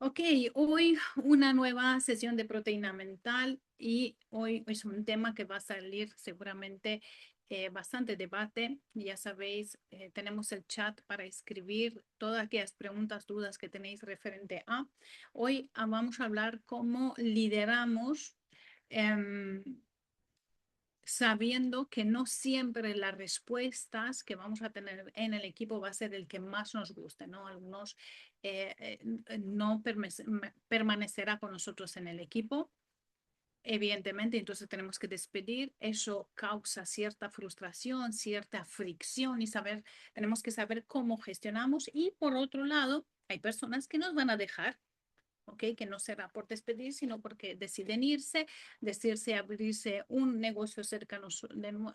Ok, hoy una nueva sesión de proteína mental y hoy es un tema que va a salir seguramente bastante debate. Ya sabéis, tenemos el chat para escribir todas aquellas preguntas, dudas que tenéis referente a. Hoy vamos a hablar cómo lideramos. em, Sabiendo que no siempre las respuestas que vamos a tener en el equipo va a ser el que más nos guste, ¿no? Algunos no permanecerá con nosotros en el equipo, evidentemente, entonces tenemos que despedir. Eso causa cierta frustración, cierta fricción y tenemos que saber cómo gestionamos. Y por otro lado, hay personas que nos van a dejar. ¿Ok? Que no será por despedir, sino porque deciden irse, decirse abrirse un negocio cerca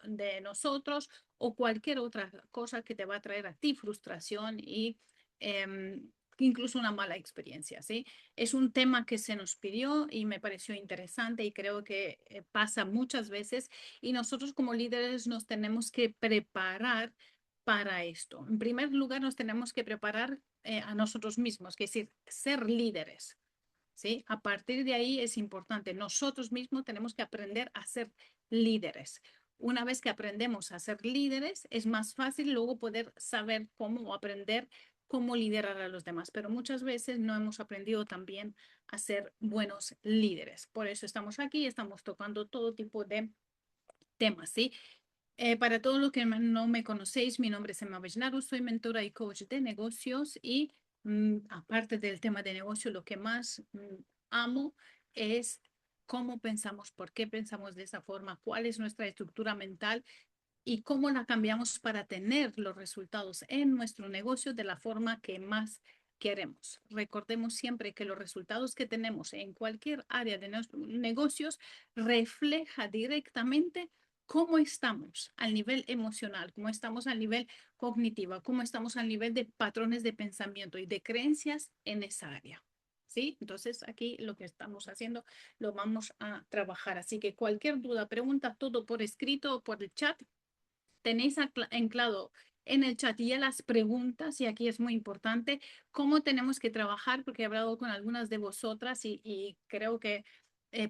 de nosotros o cualquier otra cosa que te va a traer a ti frustración y eh, incluso una mala experiencia, ¿sí? Es un tema que se nos pidió y me pareció interesante y creo que pasa muchas veces y nosotros como líderes nos tenemos que preparar para esto. En primer lugar, nos tenemos que preparar a nosotros mismos, que es decir, ser líderes. ¿Sí? A partir de ahí es importante. Nosotros mismos tenemos que aprender a ser líderes. Una vez que aprendemos a ser líderes, es más fácil luego poder saber cómo o aprender cómo liderar a los demás. Pero muchas veces no hemos aprendido también a ser buenos líderes. Por eso estamos aquí, estamos tocando todo tipo de temas, ¿sí? Para todos los que no me conocéis, mi nombre es Emma Bejnaru, soy mentora y coach de negocios y aparte del tema de negocio, lo que más amo es cómo pensamos, por qué pensamos de esa forma, cuál es nuestra estructura mental y cómo la cambiamos para tener los resultados en nuestro negocio de la forma que más queremos. Recordemos siempre que los resultados que tenemos en cualquier área de nuestros negocios refleja directamente cómo estamos al nivel emocional, cómo estamos al nivel cognitivo, cómo estamos al nivel de patrones de pensamiento y de creencias en esa área. ¿Sí? Entonces aquí lo que estamos haciendo lo vamos a trabajar. Así que cualquier duda, pregunta, todo por escrito o por el chat tenéis anclado en el chat ya las preguntas y aquí es muy importante cómo tenemos que trabajar porque he hablado con algunas de vosotras y creo que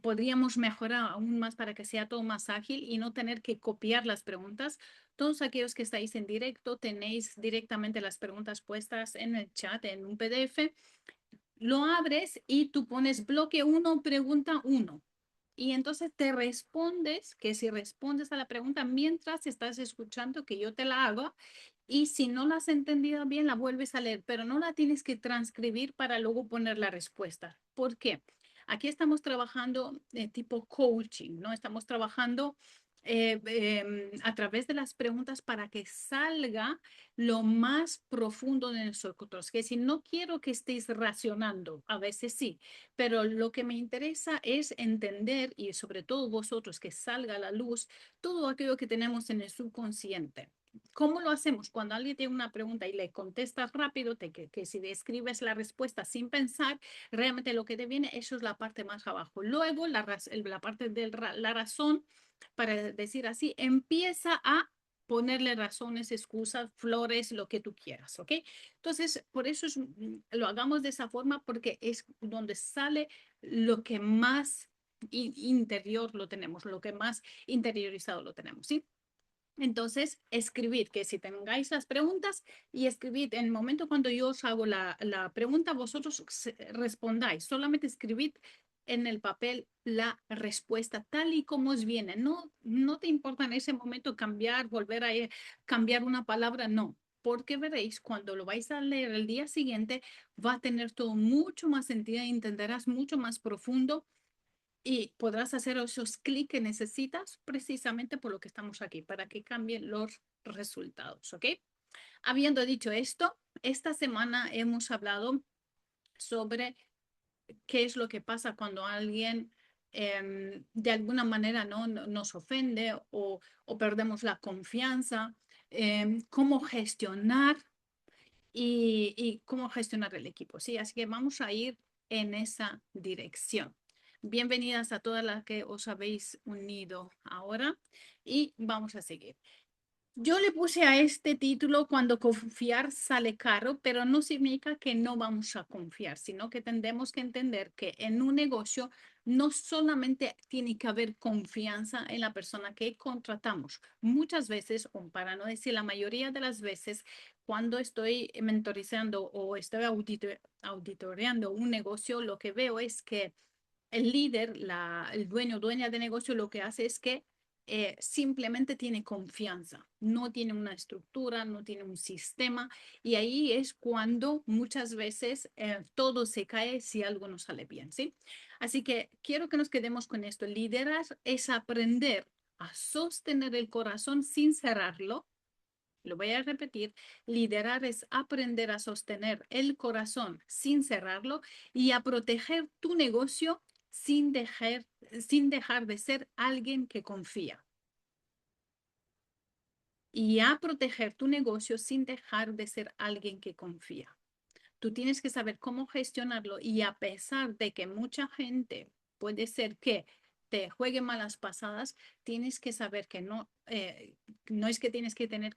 podríamos mejorar aún más para que sea todo más ágil y no tener que copiar las preguntas. Todos aquellos que estáis en directo tenéis directamente las preguntas puestas en el chat en un PDF. Lo abres y tú pones bloque uno pregunta uno y entonces te respondes, que si respondes a la pregunta mientras estás escuchando que yo te la hago, y si no la has entendido bien, la vuelves a leer, pero no la tienes que transcribir para luego poner la respuesta. ¿Por qué? Aquí estamos trabajando tipo coaching, ¿no? Estamos trabajando a través de las preguntas para que salga lo más profundo de nosotros, que si no quiero que estéis racionando, a veces sí, pero lo que me interesa es entender y sobre todo vosotros que salga a la luz todo aquello que tenemos en el subconsciente. ¿Cómo lo hacemos? Cuando alguien tiene una pregunta y le contestas rápido, que si describes la respuesta sin pensar, realmente lo que te viene, eso es la parte más abajo. Luego, la parte de la razón, para decir así, empieza a ponerle razones, excusas, flores, lo que tú quieras, ¿ok? Entonces, por eso lo hagamos de esa forma porque es donde sale lo que más interior lo tenemos, lo que más interiorizado lo tenemos, ¿sí? Entonces, escribid, que si tengáis las preguntas y escribid en el momento cuando yo os hago la pregunta, vosotros respondáis, solamente escribid en el papel la respuesta tal y como os viene. No, no te importa en ese momento cambiar, volver a cambiar una palabra, no. Porque veréis, cuando lo vais a leer el día siguiente, va a tener todo mucho más sentido y entenderás mucho más profundo y podrás hacer esos clics que necesitas precisamente por lo que estamos aquí, para que cambien los resultados, ¿ok? Habiendo dicho esto, esta semana hemos hablado sobre qué es lo que pasa cuando alguien de alguna manera nos ofende o perdemos la confianza, cómo gestionar y cómo gestionar el equipo. Sí, así que vamos a ir en esa dirección. Bienvenidas a todas las que os habéis unido ahora y vamos a seguir. Yo le puse a este título cuando confiar sale caro, pero no significa que no vamos a confiar, sino que tendremos que entender que en un negocio no solamente tiene que haber confianza en la persona que contratamos. Muchas veces, o para no decir la mayoría de las veces, cuando estoy mentorizando o estoy auditoreando un negocio, lo que veo es que el líder, el dueño, dueña de negocio, lo que hace es que simplemente tiene confianza, no tiene una estructura, no tiene un sistema y ahí es cuando muchas veces todo se cae si algo no sale bien, ¿sí? Así que quiero que nos quedemos con esto. Liderar es aprender a sostener el corazón sin cerrarlo. Lo voy a repetir, liderar es aprender a sostener el corazón sin cerrarlo y a proteger tu negocio sin dejar de ser alguien que confía. Y a proteger tu negocio sin dejar de ser alguien que confía. Tú tienes que saber cómo gestionarlo y a pesar de que mucha gente puede ser que te juegue malas pasadas, tienes que saber que no es que tienes que tener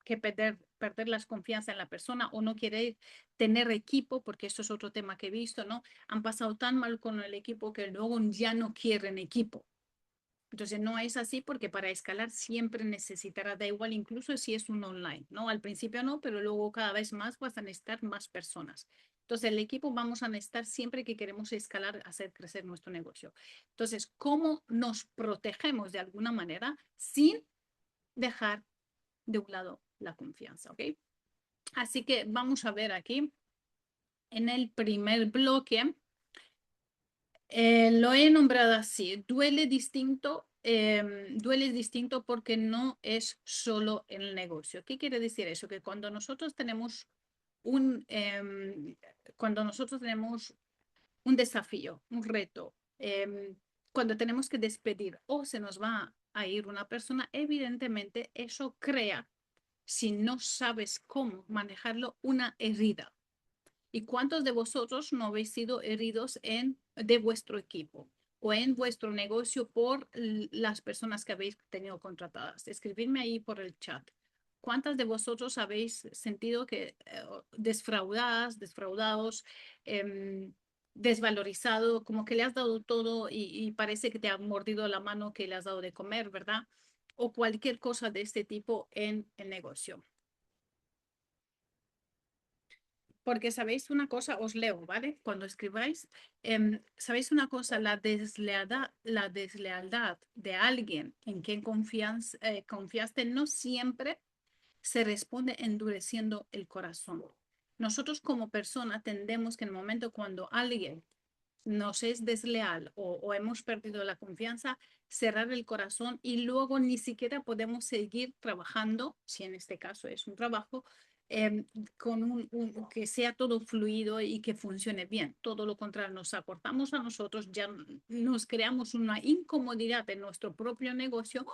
que perder la confianza en la persona o no querer tener equipo, porque esto es otro tema que he visto, ¿no? Han pasado tan mal con el equipo que luego ya no quieren equipo. Entonces no es así porque para escalar siempre necesitará, da igual incluso si es un online, ¿no? Al principio no, pero luego cada vez más vas a necesitar más personas. Entonces el equipo vamos a necesitar siempre que queremos escalar, hacer crecer nuestro negocio. Entonces, ¿cómo nos protegemos de alguna manera sin dejar de un lado la confianza? ¿Ok? Así que vamos a ver aquí en el primer bloque. Lo he nombrado así, duele distinto porque no es solo el negocio. ¿Qué quiere decir eso? Que un, em, cuando nosotros tenemos un desafío, un reto, cuando tenemos que despedir o se nos va a ir una persona, evidentemente eso crea, si no sabes cómo manejarlo, una herida. ¿Y cuántos de vosotros no habéis sido heridos de vuestro equipo o en vuestro negocio por las personas que habéis tenido contratadas? Escribidme ahí por el chat. ¿Cuántas de vosotros habéis sentido que desfraudados, desvalorizado, como que le has dado todo y parece que te ha mordido la mano que le has dado de comer, ¿verdad? O cualquier cosa de este tipo en el negocio. Porque sabéis una cosa, os leo, ¿vale? Cuando escribáis, sabéis una cosa, la deslealtad de alguien en quien confiaste no siempre se responde endureciendo el corazón. Nosotros como persona tendemos que en el momento cuando alguien nos es desleal o hemos perdido la confianza, cerrar el corazón y luego ni siquiera podemos seguir trabajando, si en este caso es un trabajo, con que sea todo fluido y que funcione bien. Todo lo contrario, nos acortamos a nosotros, ya nos creamos una incomodidad en nuestro propio negocio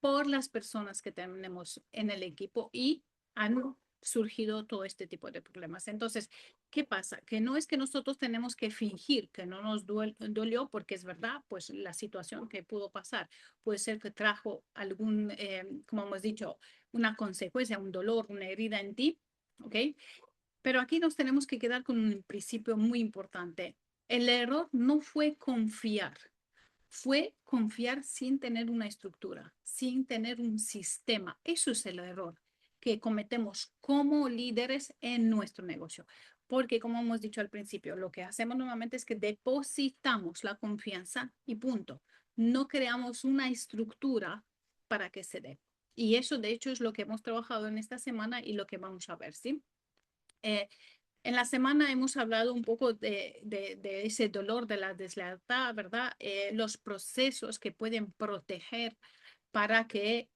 por las personas que tenemos en el equipo y han surgido todo este tipo de problemas. Entonces, ¿qué pasa? Que no es que nosotros tenemos que fingir que no nos dolió, porque es verdad, pues la situación que pudo pasar puede ser que trajo como hemos dicho, una consecuencia, un dolor, una herida en ti, ¿ok? Pero aquí nos tenemos que quedar con un principio muy importante. El error no fue confiar, fue confiar sin tener una estructura, sin tener un sistema. Eso es el error que cometemos como líderes en nuestro negocio. Porque como hemos dicho al principio, lo que hacemos normalmente es que depositamos la confianza y punto. No creamos una estructura para que se dé. Y eso, de hecho, es lo que hemos trabajado en esta semana y lo que vamos a ver, ¿sí? Eh, en la semana hemos hablado un poco de ese dolor de la deslealtad, ¿verdad? Los procesos que pueden proteger para que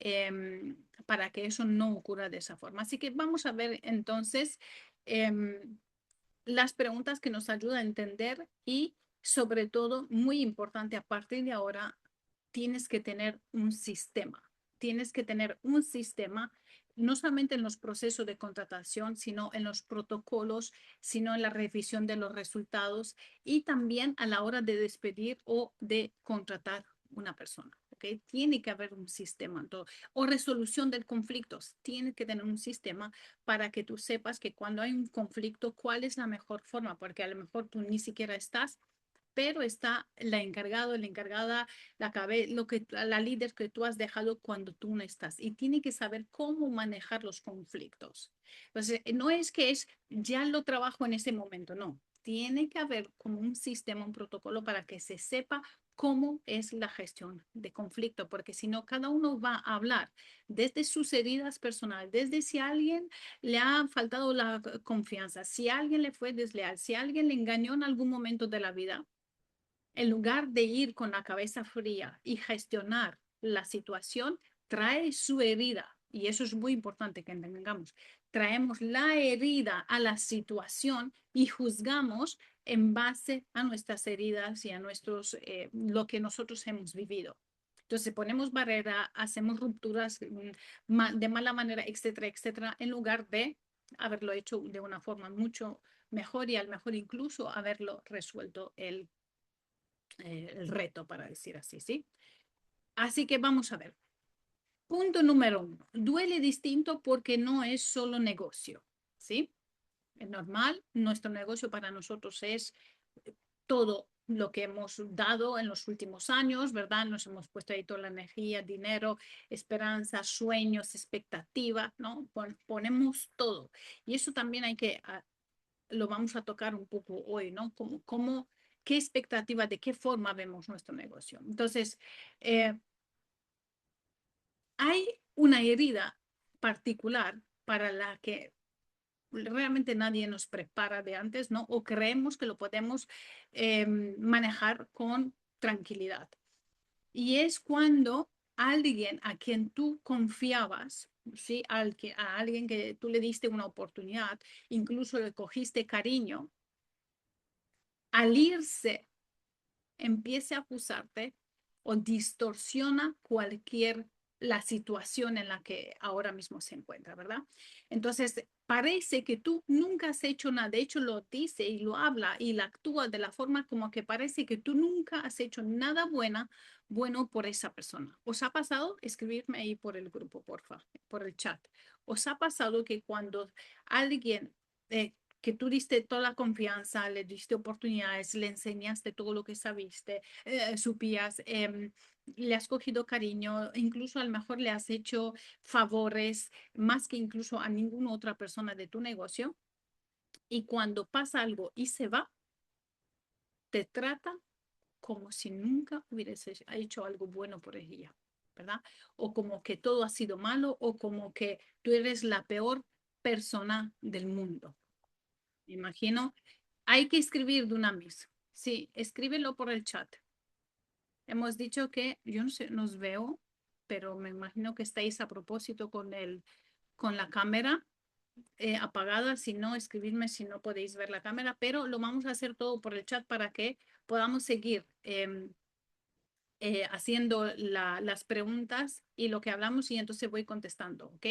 eso no ocurra de esa forma. Así que vamos a ver entonces las preguntas que nos ayudan a entender y sobre todo, muy importante, a partir de ahora, tienes que tener un sistema. Tienes que tener un sistema no solamente en los procesos de contratación, sino en los protocolos, sino en la revisión de los resultados y también a la hora de despedir o de contratar una persona. ¿ok? Tiene que haber un sistema en todo. O resolución de conflictos. Tiene que tener un sistema para que tú sepas que cuando hay un conflicto, cuál es la mejor forma, porque a lo mejor tú ni siquiera estás, pero está la encargado, la encargada, la líder que tú has dejado cuando tú no estás. Y tiene que saber cómo manejar los conflictos. Entonces, no es que es, ya lo trabajo en ese momento, no. Tiene que haber como un sistema, un protocolo para que se sepa cómo es la gestión de conflicto, porque si no, cada uno va a hablar desde sus heridas personales, desde si a alguien le ha faltado la confianza, si a alguien le fue desleal, si a alguien le engañó en algún momento de la vida, en lugar de ir con la cabeza fría y gestionar la situación, trae su herida. Y eso es muy importante que entendamos. Traemos la herida a la situación y juzgamos en base a nuestras heridas y a lo que nosotros hemos vivido. Entonces ponemos barrera, hacemos rupturas de mala manera, etcétera, etcétera, en lugar de haberlo hecho de una forma mucho mejor y al mejor incluso haberlo resuelto el reto, para decir así, ¿sí? Así que vamos a ver. Punto número 1. Duele distinto porque no es solo negocio, ¿sí? Es normal, nuestro negocio para nosotros es todo lo que hemos dado en los últimos años, ¿verdad? Nos hemos puesto ahí toda la energía, dinero, esperanza, sueños, expectativa, ¿no? Ponemos todo. Y eso también lo vamos a tocar un poco hoy, ¿no? ¿Qué expectativa, de qué forma vemos nuestro negocio? Entonces, eh, hay una herida particular para la que realmente nadie nos prepara de antes, ¿no? O creemos que lo podemos manejar con tranquilidad. Y es cuando alguien a quien tú confiabas, ¿sí? A alguien que tú le diste una oportunidad, incluso le cogiste cariño, al irse empiece a acusarte o distorsiona la situación en la que ahora mismo se encuentra, ¿verdad? Entonces, parece que tú nunca has hecho nada. De hecho, lo dice y lo habla y la actúa de la forma como que parece que tú nunca has hecho nada bueno por esa persona. ¿Os ha pasado? Escribirme ahí por el grupo, porfa, por el chat. ¿Os ha pasado que cuando alguien que tú diste toda la confianza, le diste oportunidades, le enseñaste todo lo que sabiste, supías, le has cogido cariño, incluso a lo mejor le has hecho favores más que incluso a ninguna otra persona de tu negocio? Y cuando pasa algo y se va, te trata como si nunca hubieras hecho algo bueno por ella, ¿verdad? O como que todo ha sido malo o como que tú eres la peor persona del mundo. Me imagino. Hay que escribir de una vez. Sí, escríbelo por el chat. Hemos dicho que, yo no sé, nos veo, pero me imagino que estáis a propósito con la cámara apagada. Si no, escribidme si no podéis ver la cámara, pero lo vamos a hacer todo por el chat para que podamos seguir haciendo las preguntas y lo que hablamos y entonces voy contestando, ¿ok?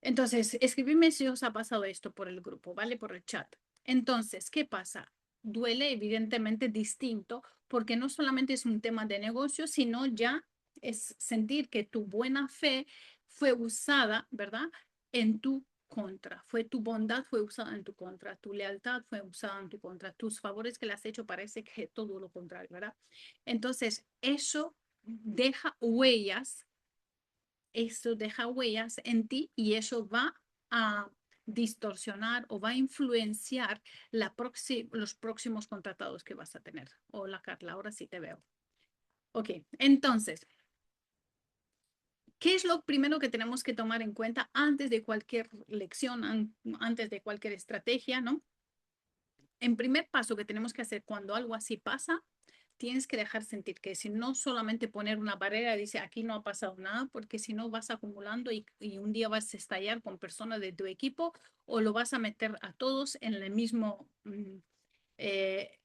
Entonces, escribidme si os ha pasado esto por el grupo, ¿vale? Por el chat. Entonces, ¿qué pasa? Duele evidentemente distinto porque no solamente es un tema de negocio, sino ya es sentir que tu buena fe fue usada, ¿verdad? En tu contra. Tu bondad fue usada en tu contra. Tu lealtad fue usada en tu contra. Tus favores que le has hecho parece que todo lo contrario, ¿verdad? Entonces, eso deja huellas en ti y eso va a distorsionar o va a influenciar los próximos contratados que vas a tener. Hola Carla, ahora sí te veo. Ok, entonces, ¿qué es lo primero que tenemos que tomar en cuenta antes de cualquier lección, antes de cualquier estrategia, ¿no? En primer paso que tenemos que hacer cuando algo así pasa, tienes que dejar sentir que si no solamente poner una barrera, dice aquí no ha pasado nada, porque si no vas acumulando y un día vas a estallar con personas de tu equipo o lo vas a meter a todos en el mismo, eh,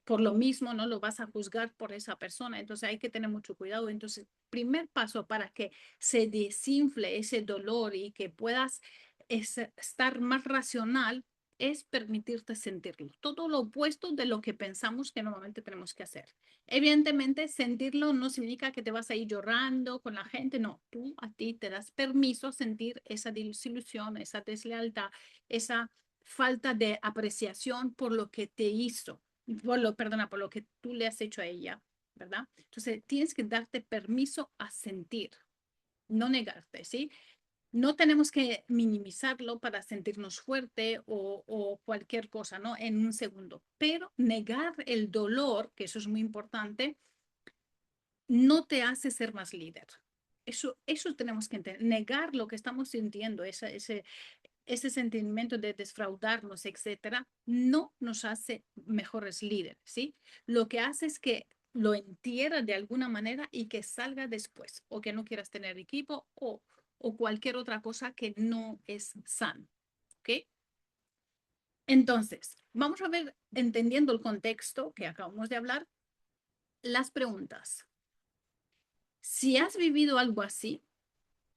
por lo mismo, ¿no? Lo vas a juzgar por esa persona. Entonces hay que tener mucho cuidado. Entonces, primer paso para que se desinfle ese dolor y que puedas estar más racional es permitirte sentirlo. Todo lo opuesto de lo que pensamos que normalmente tenemos que hacer. Evidentemente, sentirlo no significa que te vas a ir llorando con la gente. No, tú a ti te das permiso a sentir esa desilusión, esa deslealtad, esa falta de apreciación por lo que te hizo, perdona, por lo que tú le has hecho a ella, ¿verdad? Entonces, tienes que darte permiso a sentir, no negarte, ¿sí? No tenemos que minimizarlo para sentirnos fuerte o cualquier cosa, ¿no? En un segundo. Pero negar el dolor, que eso es muy importante, no te hace ser más líder. Eso tenemos que entender. Negar lo que estamos sintiendo, ese sentimiento de defraudarnos, etcétera, no nos hace mejores líderes, ¿sí? Lo que hace es que lo entierra de alguna manera y que salga después, o que no quieras tener equipo o cualquier otra cosa que no es sano, ¿ok? Entonces, vamos a ver, entendiendo el contexto que acabamos de hablar, las preguntas. Si has vivido algo así,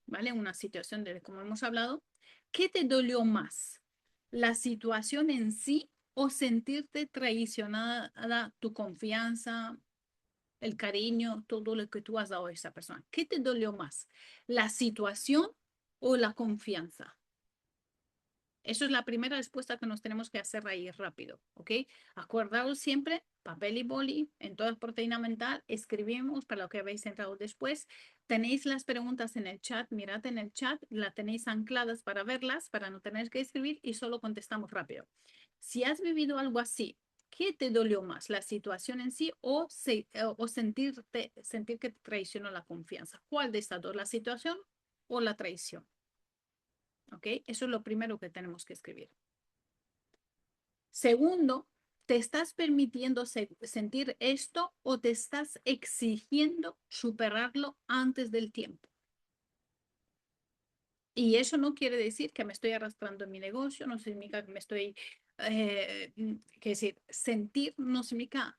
¿vale? Una situación de como hemos hablado, ¿qué te dolió más? ¿La situación en sí o sentirte traicionada, tu confianza, el cariño, todo lo que tú has dado a esa persona? ¿Qué te dolió más? ¿La situación o la confianza? Eso es la primera respuesta que nos tenemos que hacer ahí rápido, ¿ok? Acordaos siempre, papel y boli, en toda proteína mental, escribimos para lo que habéis entrado después. Tenéis las preguntas en el chat, mirad en el chat, la tenéis ancladas para verlas, para no tener que escribir y solo contestamos rápido. Si has vivido algo así, ¿qué te dolió más? ¿La situación en sí o sentir que te traicionó la confianza? ¿Cuál de estas dos? ¿La situación o la traición? ¿Ok? Eso es lo primero que tenemos que escribir. Segundo, ¿te estás permitiendo sentir esto o te estás exigiendo superarlo antes del tiempo? Y eso no quiere decir que me estoy arrastrando en mi negocio, no significa que me estoy, que decir, sentir no significa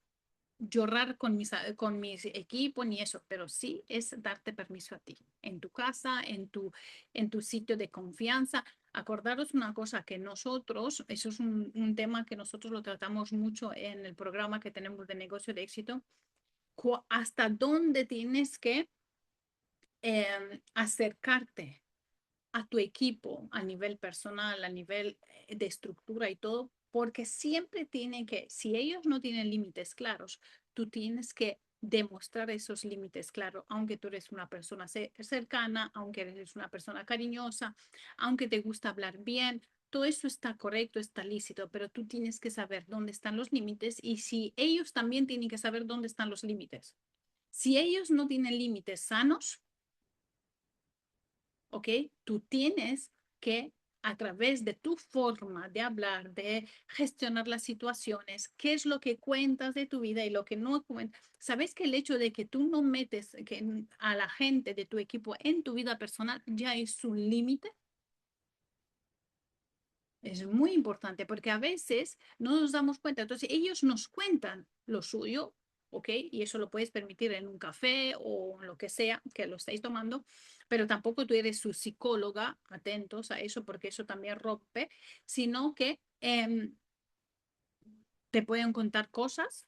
llorar con mis equipos ni eso, pero sí es darte permiso a ti, en tu casa, en tu sitio de confianza. Acordaros una cosa que nosotros, eso es un tema que nosotros lo tratamos mucho en el programa que tenemos de negocio de éxito, hasta dónde tienes que acercarte a tu equipo a nivel personal, a nivel de estructura y todo, porque siempre tienen que, si ellos no tienen límites claros, tú tienes que demostrar esos límites claros, aunque tú eres una persona cercana, aunque eres una persona cariñosa, aunque te gusta hablar bien, todo eso está correcto, está lícito, pero tú tienes que saber dónde están los límites y si ellos también tienen que saber dónde están los límites. Si ellos no tienen límites sanos, ¿ok? Tú tienes que, a través de tu forma de hablar, de gestionar las situaciones, qué es lo que cuentas de tu vida y lo que no cuentas. ¿Sabes que el hecho de que tú no metes a la gente de tu equipo en tu vida personal ya es un límite? Es muy importante porque a veces no nos damos cuenta. Entonces, ellos nos cuentan lo suyo, ¿ok? Y eso lo puedes permitir en un café o en lo que sea que lo estáis tomando, pero tampoco tú eres su psicóloga, atentos a eso porque eso también rompe, sino que te pueden contar cosas,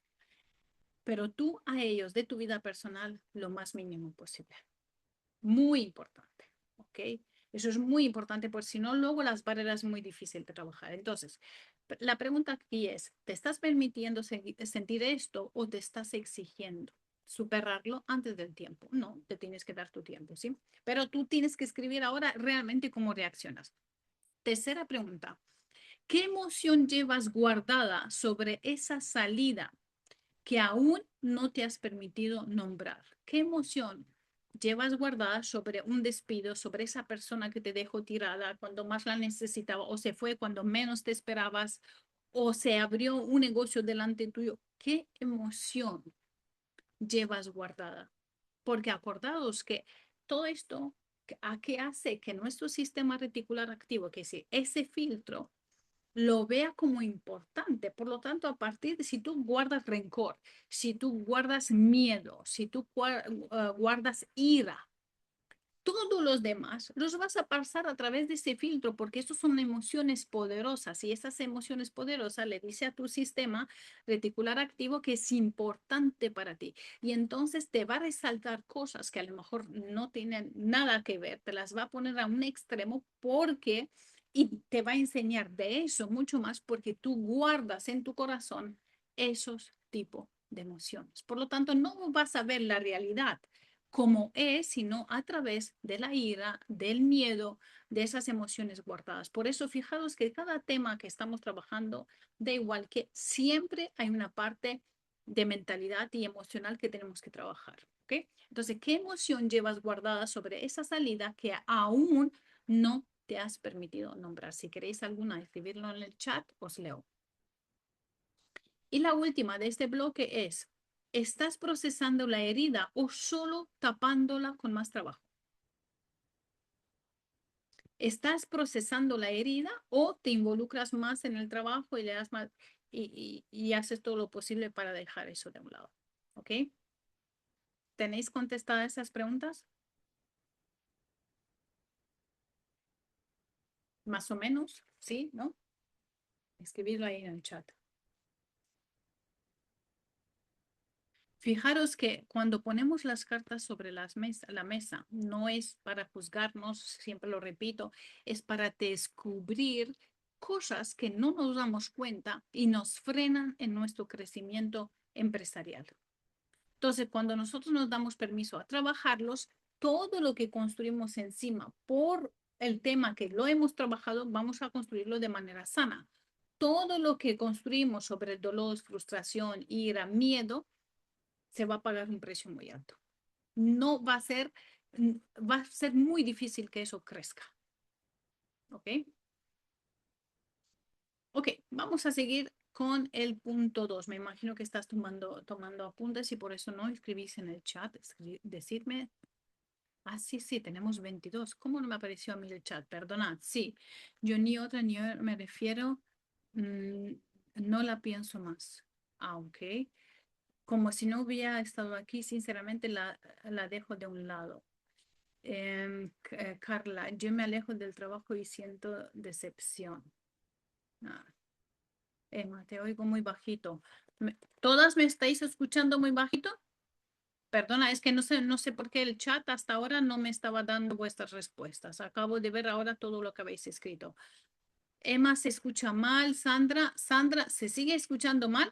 pero tú a ellos de tu vida personal lo más mínimo posible. Muy importante, ¿ok? Eso es muy importante, porque si no, luego las barreras es muy difícil de trabajar. Entonces, la pregunta aquí es, ¿te estás permitiendo sentir esto o te estás exigiendo superarlo antes del tiempo? No, te tienes que dar tu tiempo, ¿sí? Pero tú tienes que escribir ahora realmente cómo reaccionas. Tercera pregunta, ¿qué emoción llevas guardada sobre esa salida que aún no te has permitido nombrar? ¿Qué emoción llevas guardada sobre un despido, sobre esa persona que te dejó tirada cuando más la necesitaba o se fue cuando menos te esperabas o se abrió un negocio delante tuyo? ¿Qué emoción llevas guardada? Porque acordaos que todo esto, ¿a qué hace? Que nuestro sistema reticular activo, que es ese filtro, lo vea como importante. Por lo tanto, a partir de si tú guardas rencor, si tú guardas miedo, si tú guardas ira, Todos los demás los vas a pasar a través de ese filtro porque estos son emociones poderosas y esas emociones poderosas le dice a tu sistema reticular activo que es importante para ti y entonces te va a resaltar cosas que a lo mejor no tienen nada que ver, te las va a poner a un extremo porque y te va a enseñar de eso mucho más porque tú guardas en tu corazón esos tipos de emociones. Por lo tanto, no vas a ver la realidad como es, sino a través de la ira, del miedo, de esas emociones guardadas. Por eso, fijaros que cada tema que estamos trabajando, da igual que siempre hay una parte de mentalidad y emocional que tenemos que trabajar. ¿Ok? Entonces, ¿qué emoción llevas guardada sobre esa salida que aún no te has permitido nombrar? Si queréis alguna, escribirlo en el chat, os leo. Y la última de este bloque es, ¿estás procesando la herida o solo tapándola con más trabajo? ¿Estás procesando la herida o te involucras más en el trabajo y le das más y haces todo lo posible para dejar eso de un lado? ¿Ok? ¿Tenéis contestadas esas preguntas? Más o menos, ¿sí? ¿No? Escribidlo ahí en el chat. Fijaros que cuando ponemos las cartas sobre la mesa, no es para juzgarnos, siempre lo repito, es para descubrir cosas que no nos damos cuenta y nos frenan en nuestro crecimiento empresarial. Entonces, cuando nosotros nos damos permiso a trabajarlos, todo lo que construimos encima por el tema que lo hemos trabajado, vamos a construirlo de manera sana. Todo lo que construimos sobre el dolor, frustración, ira, miedo, se va a pagar un precio muy alto. No va a ser, va a ser muy difícil que eso crezca. ¿Ok? Ok, vamos a seguir con el punto 2. Me imagino que estás tomando apuntes y por eso no escribís en el chat. Decidme. Ah, sí, sí, tenemos 22. ¿Cómo no me apareció a mí el chat? Perdonad. Sí, yo ni otra ni otra me refiero, mm, no la pienso más. Ah, ok. Como si no hubiera estado aquí, sinceramente la dejo de un lado. Carla, yo me alejo del trabajo y siento decepción. Ah, Emma, te oigo muy bajito. ¿Todas me estáis escuchando muy bajito? Perdona, es que no sé por qué el chat hasta ahora no me estaba dando vuestras respuestas. Acabo de ver ahora todo lo que habéis escrito. Emma se escucha mal. Sandra, ¿se sigue escuchando mal?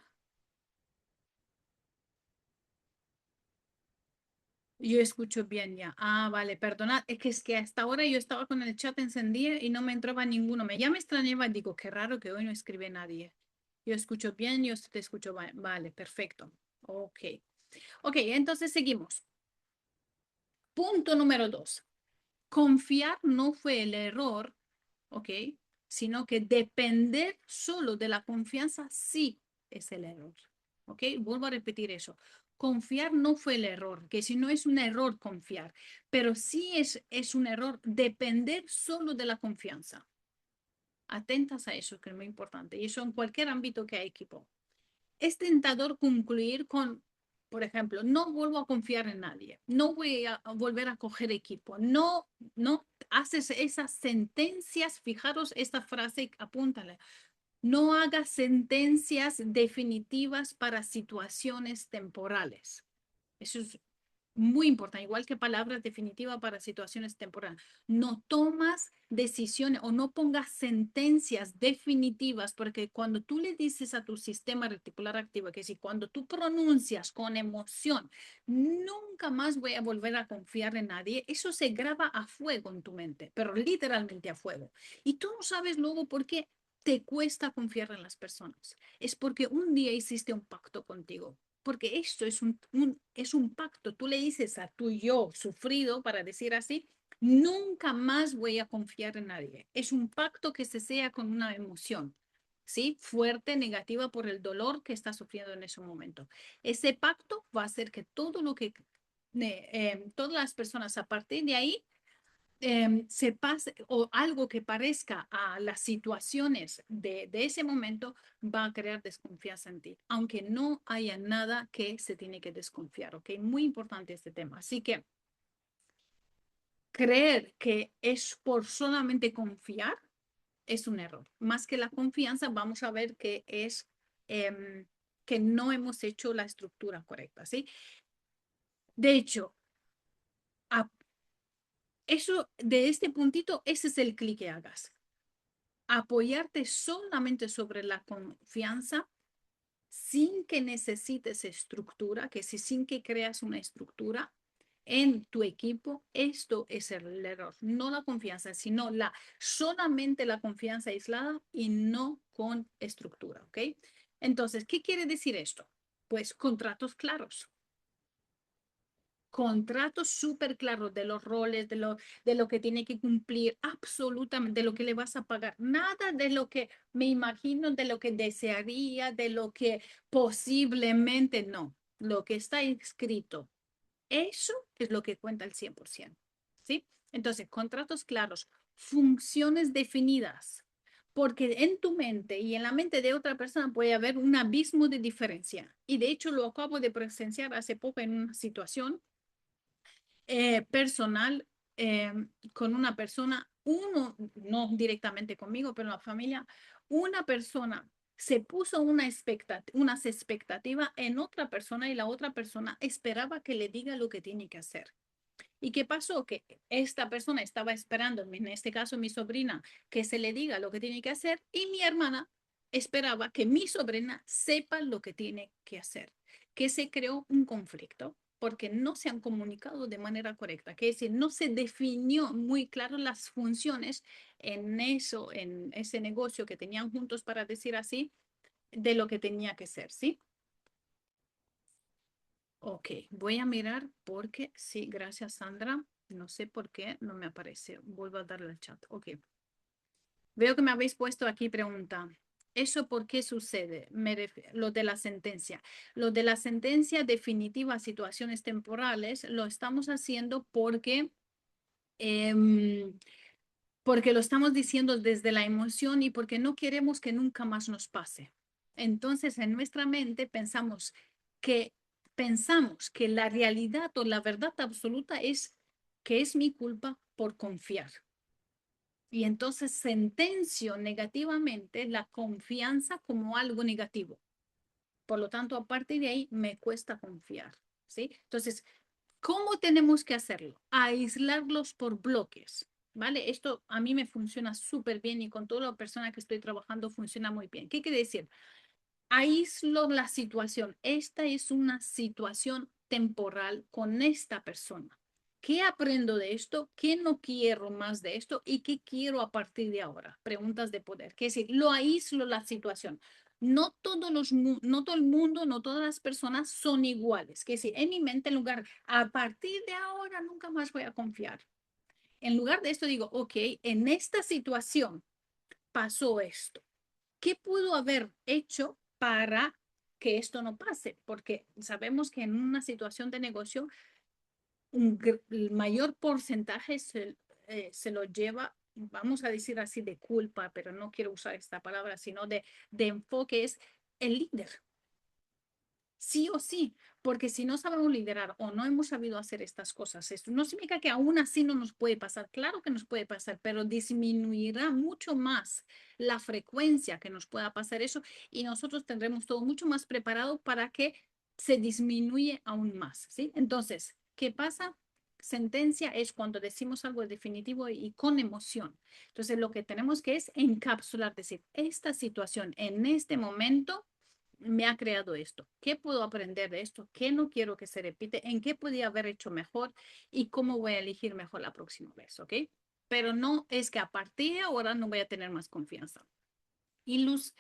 Yo escucho bien ya. Ah, vale, perdonad. Es que hasta ahora yo estaba con el chat encendido y no me entraba ninguno. Ya me extrañaba, digo, qué raro que hoy no escribe nadie. Yo escucho bien, yo te escucho bien. Vale, perfecto. Ok. Ok, entonces seguimos. Punto número 2. Confiar no fue el error, ¿ok? Sino que depender solo de la confianza sí es el error, ¿ok? Vuelvo a repetir eso. Confiar no fue el error, que si no es un error confiar, pero sí es un error depender solo de la confianza. Atentas a eso, que es muy importante. Y eso en cualquier ámbito que hay equipo. Es tentador concluir con, por ejemplo, no vuelvo a confiar en nadie, no voy a volver a coger equipo, no haces esas sentencias, fijaros esta frase, apúntala, no hagas sentencias definitivas para situaciones temporales. Eso es muy importante, igual que palabras definitivas para situaciones temporales. No tomas decisiones o no pongas sentencias definitivas, porque cuando tú le dices a tu sistema reticular activo, que si cuando tú pronuncias con emoción, nunca más voy a volver a confiar en nadie, eso se graba a fuego en tu mente, pero literalmente a fuego. Y tú no sabes luego por qué te cuesta confiar en las personas. Es porque un día hiciste un pacto contigo, porque esto es un pacto. Tú le dices a tu yo sufrido, para decir así, nunca más voy a confiar en nadie. Es un pacto que se sea con una emoción, ¿sí? Fuerte, negativa por el dolor que está sufriendo en ese momento. Ese pacto va a hacer que todo lo que, todas las personas a partir de ahí se pase o algo que parezca a las situaciones de ese momento va a crear desconfianza en ti, aunque no haya nada que se tiene que desconfiar, ¿ok? Muy importante este tema. Así que creer que es por solamente confiar es un error. Más que la confianza, vamos a ver que es que no hemos hecho la estructura correcta, ¿sí? De hecho, eso, de este puntito, ese es el clic que hagas. Apoyarte solamente sobre la confianza sin que necesites estructura, que si sin que creas una estructura en tu equipo, esto es el error, no la confianza, sino solamente la confianza aislada y no con estructura, ¿ok? Entonces, ¿qué quiere decir esto? Pues contratos súper claros de los roles, de lo que tiene que cumplir, absolutamente, de lo que le vas a pagar. Nada de lo que me imagino, de lo que desearía, de lo que posiblemente no. Lo que está escrito, eso es lo que cuenta el 100%. ¿Sí? Entonces, contratos claros, funciones definidas. Porque en tu mente y en la mente de otra persona puede haber un abismo de diferencia. Y de hecho lo acabo de presenciar hace poco en una situación personal con una persona, uno, no directamente conmigo, pero la familia, una persona se puso unas expectativas en otra persona y la otra persona esperaba que le diga lo que tiene que hacer. ¿Y qué pasó? Que esta persona estaba esperando, en este caso mi sobrina, que se le diga lo que tiene que hacer y mi hermana esperaba que mi sobrina sepa lo que tiene que hacer, que se creó un conflicto porque no se han comunicado de manera correcta, que es decir, no se definió muy claro las funciones en ese negocio que tenían juntos, para decir así, de lo que tenía que ser, ¿sí? Ok, voy a mirar porque sí, gracias Sandra. No sé por qué no me aparece. Vuelvo a darle al chat. Ok. Veo que me habéis puesto aquí pregunta. ¿Eso por qué sucede? Lo de la sentencia. Lo de la sentencia definitiva a situaciones temporales lo estamos haciendo em, porque lo estamos diciendo desde la emoción y porque no queremos que nunca más nos pase. Entonces, en nuestra mente que pensamos que la realidad o la verdad absoluta es que es mi culpa por confiar. Y entonces sentencio negativamente la confianza como algo negativo. Por lo tanto, a partir de ahí me cuesta confiar, ¿sí? Entonces, ¿cómo tenemos que hacerlo? Aislarlos por bloques, ¿vale? Esto a mí me funciona súper bien y con toda la persona que estoy trabajando funciona muy bien. ¿Qué quiere decir? Aíslo la situación. Esta es una situación temporal con esta persona. ¿Qué aprendo de esto? ¿Qué no quiero más de esto? ¿Y qué quiero a partir de ahora? Preguntas de poder. ¿Qué decir? Lo aíslo la situación. No todo el mundo, no todas las personas son iguales. Que decir, en mi mente, en lugar, a partir de ahora nunca más voy a confiar. En lugar de esto digo, ok, en esta situación pasó esto. ¿Qué pudo haber hecho para que esto no pase? Porque sabemos que en una situación de negocio, el mayor porcentaje se lo lleva, vamos a decir así, de culpa, pero no quiero usar esta palabra, sino de enfoque, es el líder. Sí o sí, porque si no sabemos liderar o no hemos sabido hacer estas cosas, esto no significa que aún así no nos puede pasar. Claro que nos puede pasar, pero disminuirá mucho más la frecuencia que nos pueda pasar eso y nosotros tendremos todo mucho más preparado para que se disminuye aún más, ¿sí? Entonces, ¿qué pasa? Sentencia es cuando decimos algo definitivo y con emoción. Entonces, lo que tenemos que es encapsular, decir, esta situación en este momento me ha creado esto. ¿Qué puedo aprender de esto? ¿Qué no quiero que se repite? ¿En qué podía haber hecho mejor? ¿Y cómo voy a elegir mejor la próxima vez? ¿Ok? Pero no es que a partir de ahora no voy a tener más confianza. Y Luz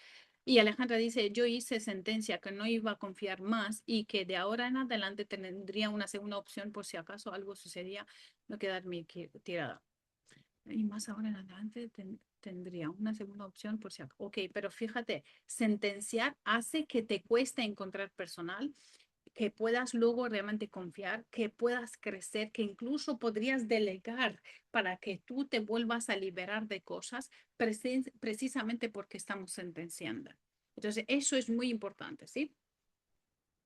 y Alejandra dice, yo hice sentencia que no iba a confiar más y que de ahora en adelante tendría una segunda opción por si acaso algo sucedía, no quedarme tirada. Y más ahora en adelante tendría una segunda opción por si acaso. Ok, pero fíjate, sentenciar hace que te cueste encontrar personal, que puedas luego realmente confiar, que puedas crecer, que incluso podrías delegar para que tú te vuelvas a liberar de cosas precisamente porque estamos sentenciando. Entonces, eso es muy importante, ¿sí?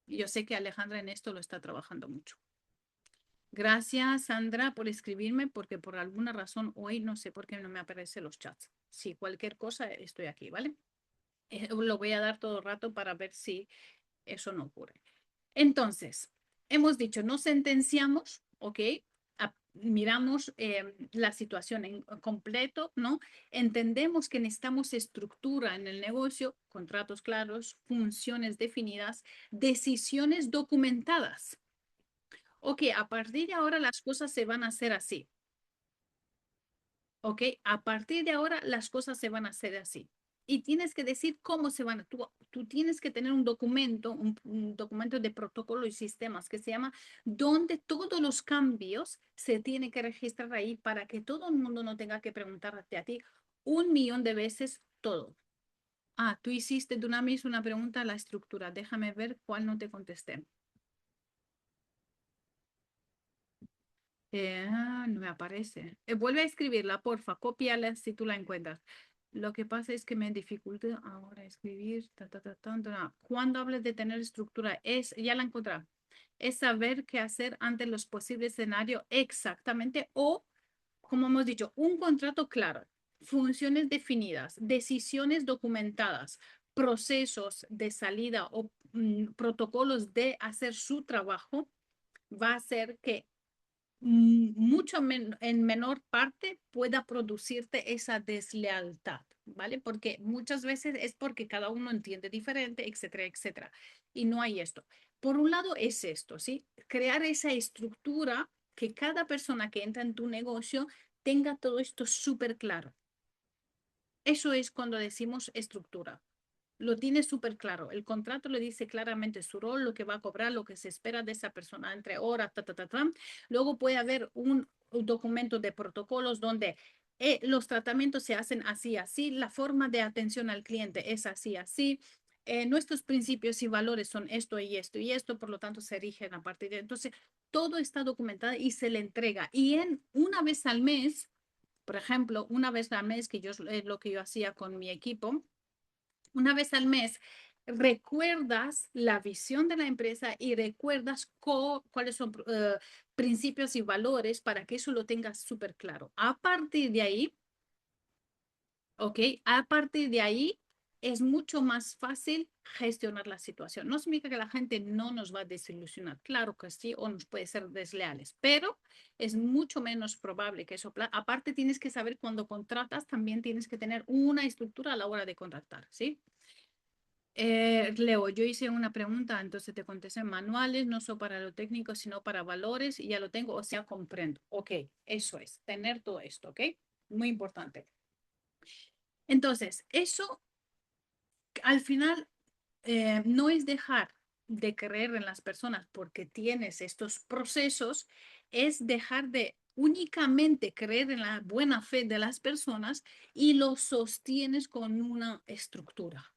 Yo sé que Alejandra en esto lo está trabajando mucho. Gracias, Sandra, por escribirme, porque por alguna razón hoy no sé por qué no me aparecen los chats. Si cualquier cosa, estoy aquí, ¿vale? Lo voy a dar todo el rato para ver si eso no ocurre. Entonces, hemos dicho, no sentenciamos, ¿ok? Miramos la situación en completo, ¿no? Entendemos que necesitamos estructura en el negocio, contratos claros, funciones definidas, decisiones documentadas. Ok, a partir de ahora las cosas se van a hacer así. Ok, a partir de ahora las cosas se van a hacer así. Y tienes que decir cómo se van a, tú tienes que tener un documento de protocolo y sistemas que se llama donde todos los cambios se tienen que registrar ahí para que todo el mundo no tenga que preguntarte a ti 1 millón de veces todo. Ah, tú hiciste de una misma una pregunta a la estructura. Déjame ver cuál no te contesté. No me aparece. Vuelve a escribirla, porfa, cópiala si tú la encuentras. Lo que pasa es que me dificulta ahora escribir. Cuando hables de tener estructura, ya la encontré. Es saber qué hacer ante los posibles escenarios exactamente o, como hemos dicho, un contrato claro, funciones definidas, decisiones documentadas, procesos de salida o protocolos de hacer su trabajo, va a hacer que en menor parte pueda producirte esa deslealtad, ¿vale? Porque muchas veces es porque cada uno entiende diferente, etcétera, etcétera. Y no hay esto. Por un lado es esto, ¿sí? Crear esa estructura que cada persona que entra en tu negocio tenga todo esto súper claro. Eso es cuando decimos estructura. Lo tiene súper claro. El contrato le dice claramente su rol, lo que va a cobrar, lo que se espera de esa persona entre horas, ta, ta, ta, ta. Luego puede haber un documento de protocolos donde los tratamientos se hacen así, así, la forma de atención al cliente es así, así. Nuestros principios y valores son esto y esto y esto, por lo tanto se rigen a partir de... Entonces, todo está documentado y se le entrega. Y en una vez al mes, por ejemplo, una vez al mes, que yo es lo que yo hacía con mi equipo, una vez al mes, recuerdas la visión de la empresa y recuerdas cuáles son principios y valores para que eso lo tengas súper claro. A partir de ahí, ¿ok? A partir de ahí es mucho más fácil gestionar la situación. No significa que la gente no nos va a desilusionar, claro que sí, o nos puede ser desleales, pero es mucho menos probable que eso. Aparte, tienes que saber cuando contratas, también tienes que tener una estructura a la hora de contratar, ¿sí? Leo, yo hice una pregunta, entonces te contesté manuales, no solo para lo técnico, sino para valores, y ya lo tengo, o sea, comprendo. Ok, eso es, tener todo esto, ¿ok? Muy importante. Entonces, eso al final no es dejar de creer en las personas porque tienes estos procesos, es dejar de únicamente creer en la buena fe de las personas y lo sostienes con una estructura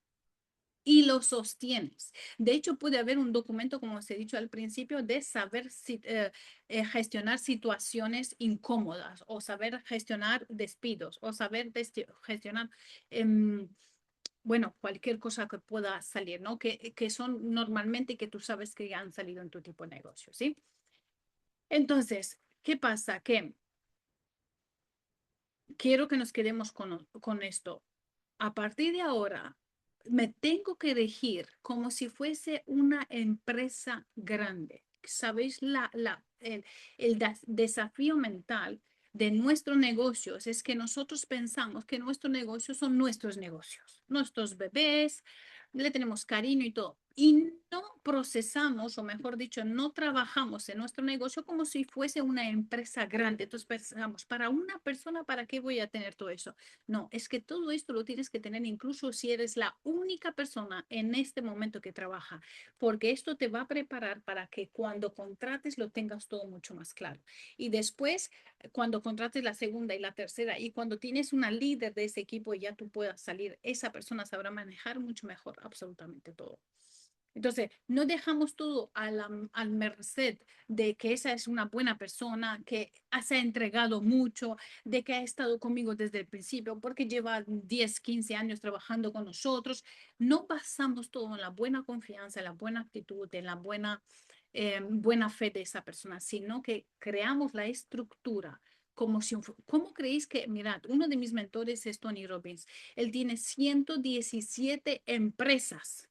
y lo sostienes. De hecho, puede haber un documento, como os he dicho al principio, de saber gestionar situaciones incómodas o saber gestionar despidos o saber gestionar, bueno, cualquier cosa que pueda salir, ¿no? Que son normalmente que tú sabes que ya han salido en tu tipo de negocio, ¿sí? Entonces, ¿qué pasa? Que quiero que nos quedemos con esto. A partir de ahora, me tengo que regir como si fuese una empresa grande. ¿Sabéis? El desafío mental de nuestros negocios es que nosotros pensamos que nuestros negocios son nuestros negocios, nuestros bebés, le tenemos cariño y todo. Y no procesamos, o mejor dicho, no trabajamos en nuestro negocio como si fuese una empresa grande. Entonces pensamos, para una persona, ¿para qué voy a tener todo eso? No, es que todo esto lo tienes que tener incluso si eres la única persona en este momento que trabaja, porque esto te va a preparar para que cuando contrates lo tengas todo mucho más claro. Y después, cuando contrates la segunda y la tercera, y cuando tienes una líder de ese equipo y ya tú puedas salir, esa persona sabrá manejar mucho mejor absolutamente todo. Entonces, no dejamos todo al merced de que esa es una buena persona, que se ha entregado mucho, de que ha estado conmigo desde el principio, porque lleva 10, 15 años trabajando con nosotros. No basamos todo en la buena confianza, en la buena actitud, en la buena buena fe de esa persona, sino que creamos la estructura. Como si, ¿cómo creéis que, mirad, uno de mis mentores es Tony Robbins, él tiene 117 empresas,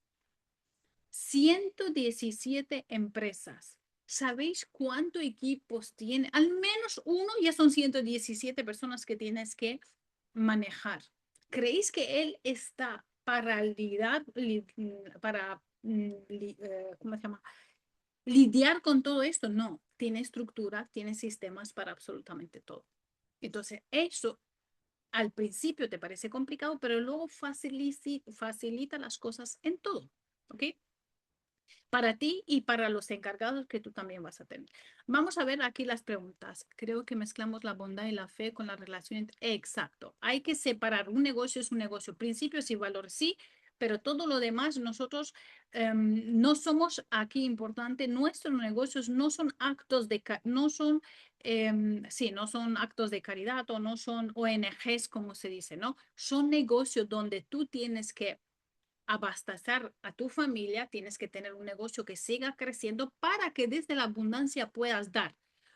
117 empresas. ¿Sabéis cuántos equipos tiene? Al menos uno ya son 117 personas que tienes que manejar. ¿Creéis que él está para ¿cómo se llama? Lidiar con todo esto? No, tiene estructura, tiene sistemas para absolutamente todo. Entonces, eso al principio te parece complicado, pero luego facilita las cosas en todo, ¿ok? Para ti y para los encargados que tú también vas a tener. Vamos a ver aquí las preguntas. Creo que mezclamos la bondad y la fe con la relación. Exacto. Hay que separar. Un negocio es un negocio. Principios y valores, sí, pero todo lo demás nosotros no somos aquí importante. Nuestros negocios no son actos no son, sí, no son actos de caridad o no son ONGs, como se dice, ¿no? Son negocios donde tú tienes que abastecer a tu familia, tienes que tener un negocio que siga creciendo para que desde la abundancia puedas dar.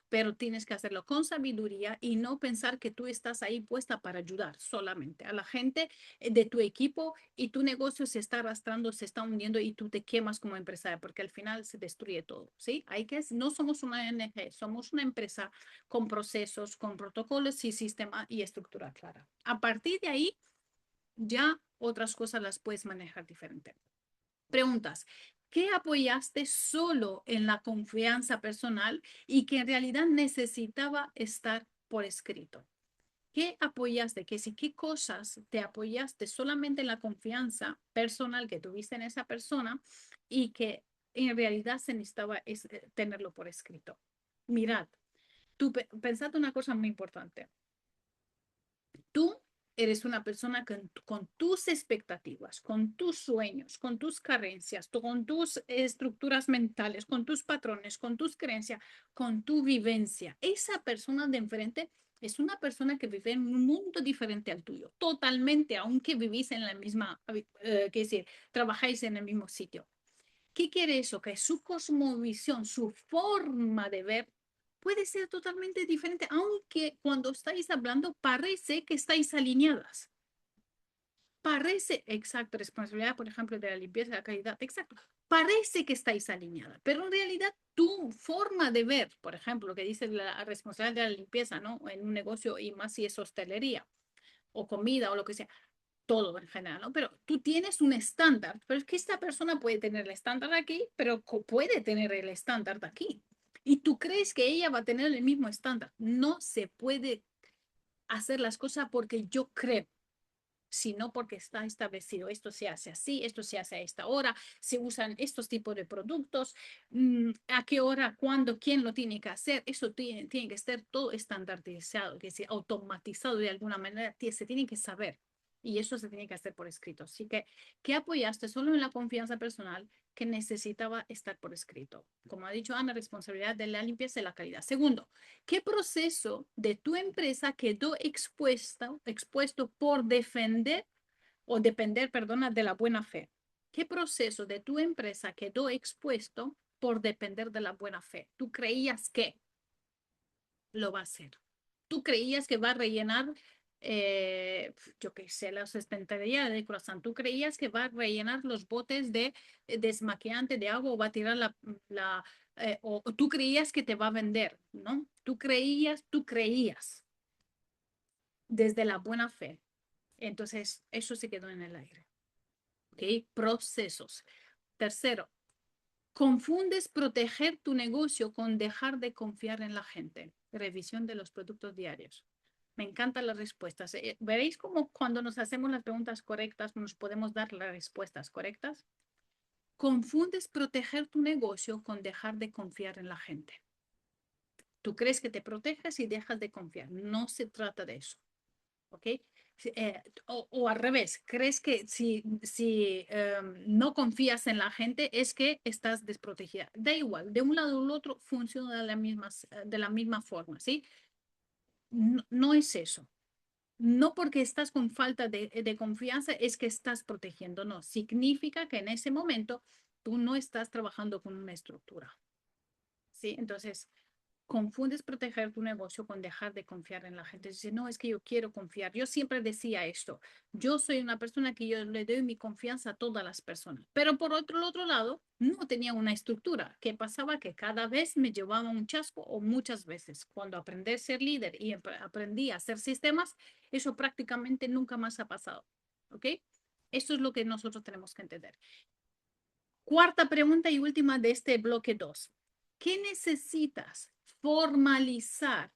Pero tienes que hacerlo con sabiduría y no pensar que tú estás ahí puesta para ayudar solamente a la gente de tu equipo y tu negocio se está arrastrando, se está hundiendo y tú te quemas como empresaria porque al final se destruye todo, ¿sí? No somos una ONG, somos una empresa con procesos, con protocolos y sistema y estructura clara. A partir de ahí, ya otras cosas las puedes manejar diferente. Preguntas. ¿Qué apoyaste solo en la confianza personal y que en realidad necesitaba estar por escrito? ¿Qué apoyaste? ¿Qué cosas te apoyaste solamente en la confianza personal que tuviste en esa persona y que en realidad se necesitaba tenerlo por escrito? Mirad, tú pensad una cosa muy importante. Tú eres una persona con tus expectativas, con tus sueños, con tus carencias, con tus estructuras mentales, con tus patrones, con tus creencias, con tu vivencia. Esa persona de enfrente es una persona que vive en un mundo diferente al tuyo, totalmente, aunque vivís en la misma, que decir, trabajáis en el mismo sitio. ¿Qué quiere eso? Que su cosmovisión, su forma de ver puede ser totalmente diferente, aunque cuando estáis hablando parece que estáis alineadas. Parece, exacto, responsabilidad, por ejemplo, de la limpieza, de la calidad, exacto. Parece que estáis alineadas, pero en realidad tu forma de ver, por ejemplo, lo que dice la responsabilidad de la limpieza, ¿no? En un negocio y más si es hostelería o comida o lo que sea, todo en general, ¿no? Pero tú tienes un estándar, pero es que esta persona puede tener el estándar aquí, pero puede tener el estándar de aquí. Y tú crees que ella va a tener el mismo estándar. No se puede hacer las cosas porque yo creo, sino porque está establecido. Esto se hace así, esto se hace a esta hora, se usan estos tipos de productos, a qué hora, cuándo, quién lo tiene que hacer. Eso tiene que estar todo estandarizado, que sea automatizado de alguna manera, se tiene que saber. Y eso se tiene que hacer por escrito. Así que, ¿qué apoyaste solo en la confianza personal que necesitaba estar por escrito? Como ha dicho Ana, responsabilidad de la limpieza y la calidad. Segundo, ¿qué proceso de tu empresa quedó expuesto por defender o depender, perdona, de la buena fe? ¿Qué proceso de tu empresa quedó expuesto por depender de la buena fe? ¿Tú creías que lo va a hacer? ¿Tú creías que va a rellenar, yo qué sé, la sustentabilidad de croissant? ¿Tú creías que va a rellenar los botes de desmaquillante de agua o va a tirar o tú creías que te va a vender, ¿no? Tú creías desde la buena fe. Entonces, eso se quedó en el aire. ¿Ok? Procesos. Tercero, confundes proteger tu negocio con dejar de confiar en la gente. Revisión de los productos diarios. Me encantan las respuestas. Veréis cómo cuando nos hacemos las preguntas correctas nos podemos dar las respuestas correctas. Confundes proteger tu negocio con dejar de confiar en la gente. Tú crees que te proteges y dejas de confiar. No se trata de eso. ¿Ok? O al revés, crees que si no confías en la gente es que estás desprotegida. Da igual, de un lado o del otro funciona de la misma forma, ¿sí? No, no es eso. No porque estás con falta de confianza es que estás protegiendo, no. Significa que en ese momento tú no estás trabajando con una estructura. ¿sí? Entonces, confundes proteger tu negocio con dejar de confiar en la gente. Dice, no, es que yo quiero confiar. Yo siempre decía esto. Yo soy una persona que yo le doy mi confianza a todas las personas. Pero por otro lado, no tenía una estructura. ¿Qué pasaba? Que cada vez me llevaba un chasco o muchas veces. Cuando aprendí a ser líder y aprendí a hacer sistemas, eso prácticamente nunca más ha pasado. ¿Ok? Esto es lo que nosotros tenemos que entender. Cuarta pregunta y última de este bloque 2. ¿Qué necesitas formalizar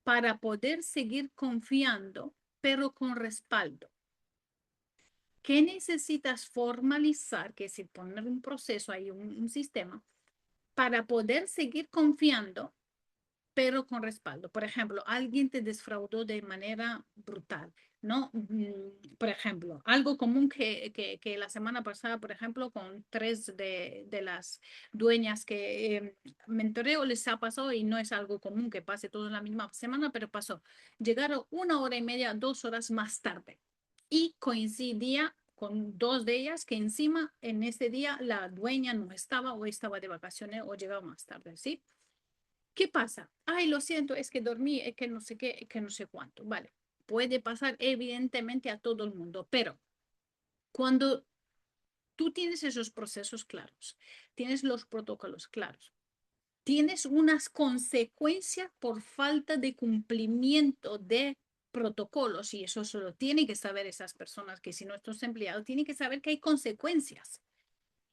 para poder seguir confiando, pero con respaldo? ¿Qué necesitas formalizar, que es decir, poner un proceso ahí, un sistema, para poder seguir confiando, pero con respaldo? Por ejemplo, alguien te defraudó de manera brutal, ¿no? Por ejemplo, algo común que la semana pasada, por ejemplo, con tres de las dueñas que mentoreo les ha pasado, y no es algo común que pase todo en la misma semana, pero pasó. Llegaron 1 hora y media, 2 horas más tarde y coincidía con dos de ellas que encima en ese día la dueña no estaba o estaba de vacaciones o llegaba más tarde, ¿sí? ¿Qué pasa? Ay, lo siento, es que dormí, es que no sé qué, es que no sé cuánto. Vale, puede pasar evidentemente a todo el mundo, pero cuando tú tienes esos procesos claros, tienes los protocolos claros, tienes unas consecuencias por falta de cumplimiento de protocolos, y eso solo tienen que saber esas personas que si no estos empleados, tienen que saber que hay consecuencias,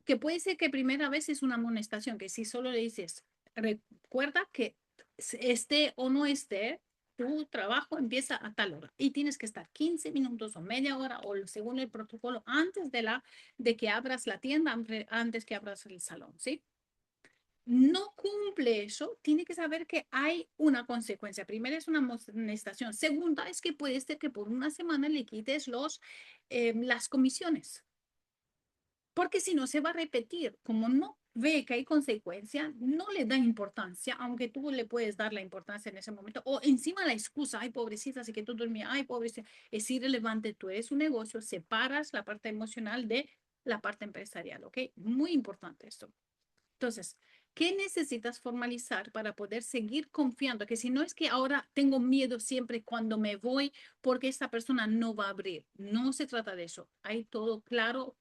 que puede ser que primera vez es una amonestación, que si solo le dices, recuerda que esté o no esté, tu trabajo empieza a tal hora y tienes que estar 15 minutos o media hora o según el protocolo antes de que abras la tienda, antes que abras el salón, ¿sí? No cumple eso, tiene que saber que hay una consecuencia. Primera es una amonestación. Segunda es que puede ser que por una semana le quites las comisiones, porque si no se va a repetir. Como no ve que hay consecuencia, no le da importancia, aunque tú le puedes dar la importancia en ese momento, o encima la excusa, ay, pobrecita, así que tú dormías, ay, pobrecita, es irrelevante, tú eres un negocio, separas la parte emocional de la parte empresarial, ¿ok? Muy importante esto. Entonces, ¿qué necesitas formalizar para poder seguir confiando? Que si no es que ahora tengo miedo siempre cuando me voy porque esta persona no va a abrir. No se trata de eso. Hay todo claro,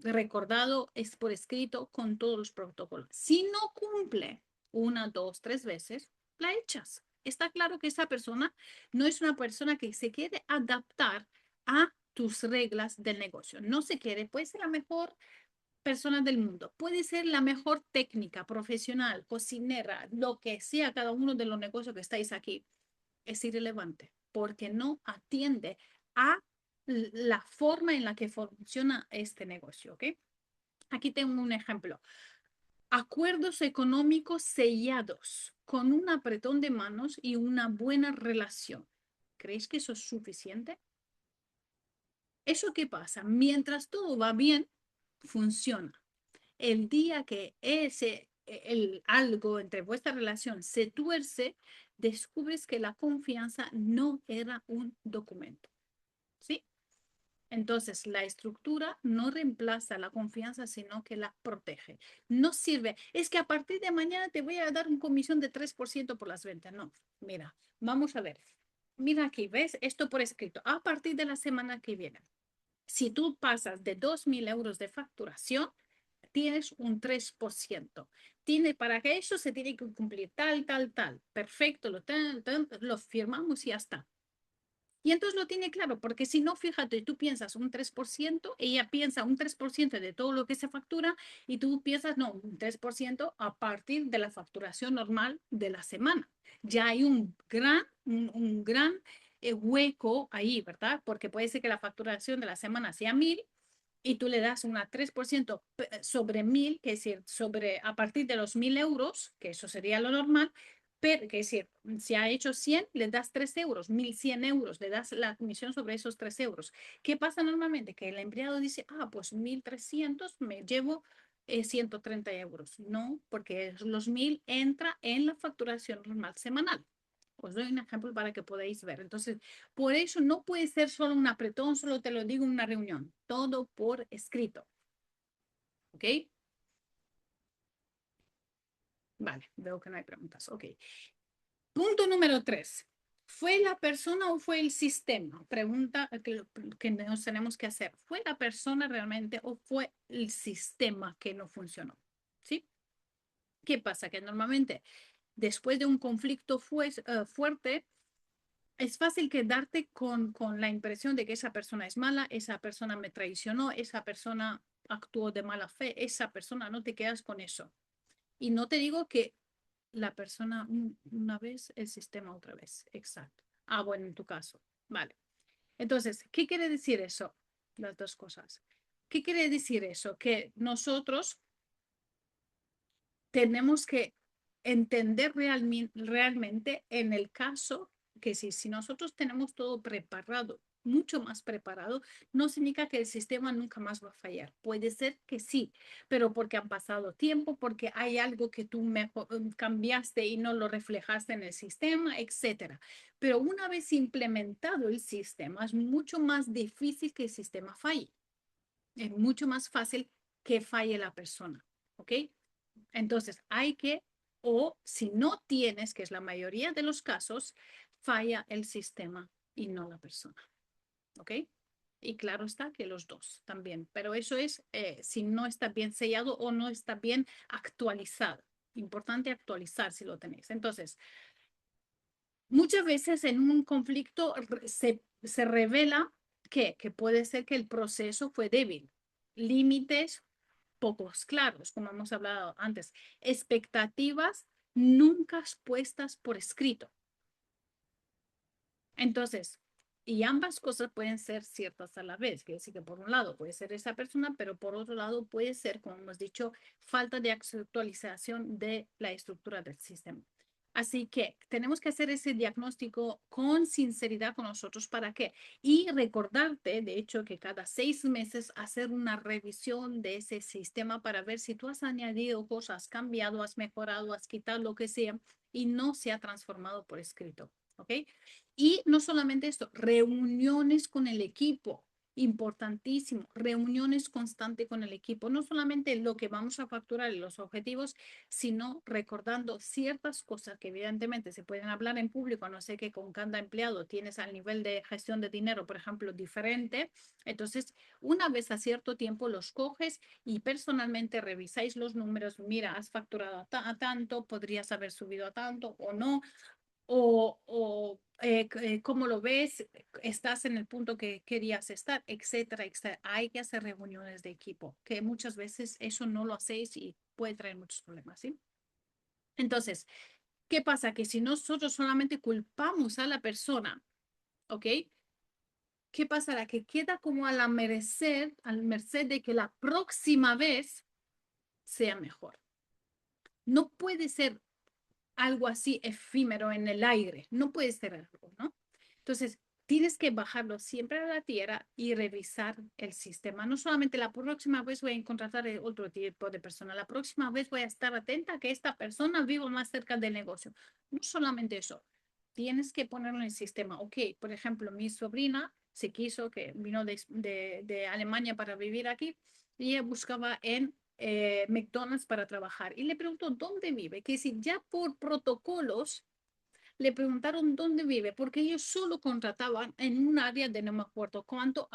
recordado, es por escrito con todos los protocolos. Si no cumple una, dos, tres veces, la echas. Está claro que esa persona no es una persona que se quiere adaptar a tus reglas del negocio. No se quiere, puede ser la mejor persona del mundo, puede ser la mejor técnica, profesional, cocinera, lo que sea cada uno de los negocios que estáis aquí, es irrelevante porque no atiende a la forma en la que funciona este negocio, ¿ok? Aquí tengo un ejemplo. Acuerdos económicos sellados con un apretón de manos y una buena relación. ¿Creéis que eso es suficiente? ¿Eso qué pasa? Mientras todo va bien, funciona. El día que algo entre vuestra relación se tuerce, descubres que la confianza no era un documento, ¿sí? Entonces, la estructura no reemplaza la confianza, sino que la protege. No sirve. Es que a partir de mañana te voy a dar una comisión de 3% por las ventas. No, mira, vamos a ver. Mira aquí, ¿ves? Esto por escrito. A partir de la semana que viene, si tú pasas de 2.000 euros de facturación, tienes un 3%. Para que eso se tiene que cumplir tal, tal, tal. Perfecto, lo firmamos y ya está. Y entonces lo tiene claro, porque si no, fíjate, tú piensas un 3%, ella piensa un 3% de todo lo que se factura y tú piensas, no, un 3% a partir de la facturación normal de la semana. Ya hay un gran hueco ahí, ¿verdad? Porque puede ser que la facturación de la semana sea 1.000 y tú le das una 3% sobre 1.000, que es decir, a partir de los 1.000 euros, que eso sería lo normal, pero, que es decir, si ha hecho 100, le das 3 euros, 1.100 euros, le das la comisión sobre esos 3 euros. ¿Qué pasa normalmente? Que el empleado dice, pues 1.300 me llevo 130 euros. No, porque los 1.000 entra en la facturación normal semanal. Os doy un ejemplo para que podáis ver. Entonces, por eso no puede ser solo un apretón, solo te lo digo en una reunión. Todo por escrito. ¿Ok? Vale, veo que no hay preguntas. Ok. Punto número 3. ¿Fue la persona o fue el sistema? Pregunta que nos tenemos que hacer. ¿Fue la persona realmente o fue el sistema que no funcionó? ¿Sí? ¿Qué pasa? Que normalmente después de un conflicto fuerte, es fácil quedarte con la impresión de que esa persona es mala, esa persona me traicionó, esa persona actuó de mala fe, esa persona, no te quedas con eso. Y no te digo que la persona una vez, el sistema otra vez. Exacto. Ah, bueno, en tu caso. Vale. Entonces, ¿qué quiere decir eso? Las dos cosas. ¿Qué quiere decir eso? Que nosotros tenemos que entender realmente en el caso que si nosotros tenemos todo preparado, mucho más preparado, no significa que el sistema nunca más va a fallar. Puede ser que sí, pero porque han pasado tiempo, porque hay algo que tú cambiaste y no lo reflejaste en el sistema, etcétera. Pero una vez implementado el sistema, es mucho más difícil que el sistema falle. Es mucho más fácil que falle la persona, ¿ok? Entonces, hay que, o si no tienes, que es la mayoría de los casos, falla el sistema y no la persona. ¿Ok? Y claro está que los dos también, pero eso es si no está bien sellado o no está bien actualizado. Importante actualizar si lo tenéis. Entonces, muchas veces en un conflicto se revela que puede ser que el proceso fue débil. Límites pocos claros, como hemos hablado antes, expectativas nunca puestas por escrito. Entonces, y ambas cosas pueden ser ciertas a la vez, que decir que por un lado puede ser esa persona, pero por otro lado puede ser, como hemos dicho, falta de actualización de la estructura del sistema. Así que tenemos que hacer ese diagnóstico con sinceridad con nosotros. ¿Para qué? Y recordarte, de hecho, que cada 6 meses hacer una revisión de ese sistema para ver si tú has añadido cosas, has cambiado, has mejorado, has quitado lo que sea y no se ha transformado por escrito. ¿Ok? Y no solamente esto, reuniones con el equipo, importantísimo, reuniones constantes con el equipo, no solamente lo que vamos a facturar y los objetivos, sino recordando ciertas cosas que evidentemente se pueden hablar en público, a no ser que con cada empleado tienes al nivel de gestión de dinero, por ejemplo, diferente. Entonces, una vez a cierto tiempo los coges y personalmente revisáis los números, mira, has facturado a tanto, podrías haber subido a tanto o no, cómo lo ves, estás en el punto que querías estar, etcétera, etcétera. Hay que hacer reuniones de equipo, que muchas veces eso no lo hacéis y puede traer muchos problemas, ¿sí? Entonces, ¿qué pasa? Que si nosotros solamente culpamos a la persona, ¿ok? ¿Qué pasará? Que queda como a la al merced de que la próxima vez sea mejor. No puede ser algo así efímero en el aire. No puede ser algo, ¿no? Entonces, tienes que bajarlo siempre a la tierra y revisar el sistema. No solamente la próxima vez voy a contratar otro tipo de persona, la próxima vez voy a estar atenta a que esta persona viva más cerca del negocio. No solamente eso, tienes que ponerlo en el sistema. Ok, por ejemplo, mi sobrina se quiso, que vino de Alemania para vivir aquí, y ella buscaba en McDonald's para trabajar. Y le preguntó, ¿dónde vive? Que si ya por protocolos le preguntaron dónde vive, porque ellos solo contrataban en un área de no me acuerdo cuánto.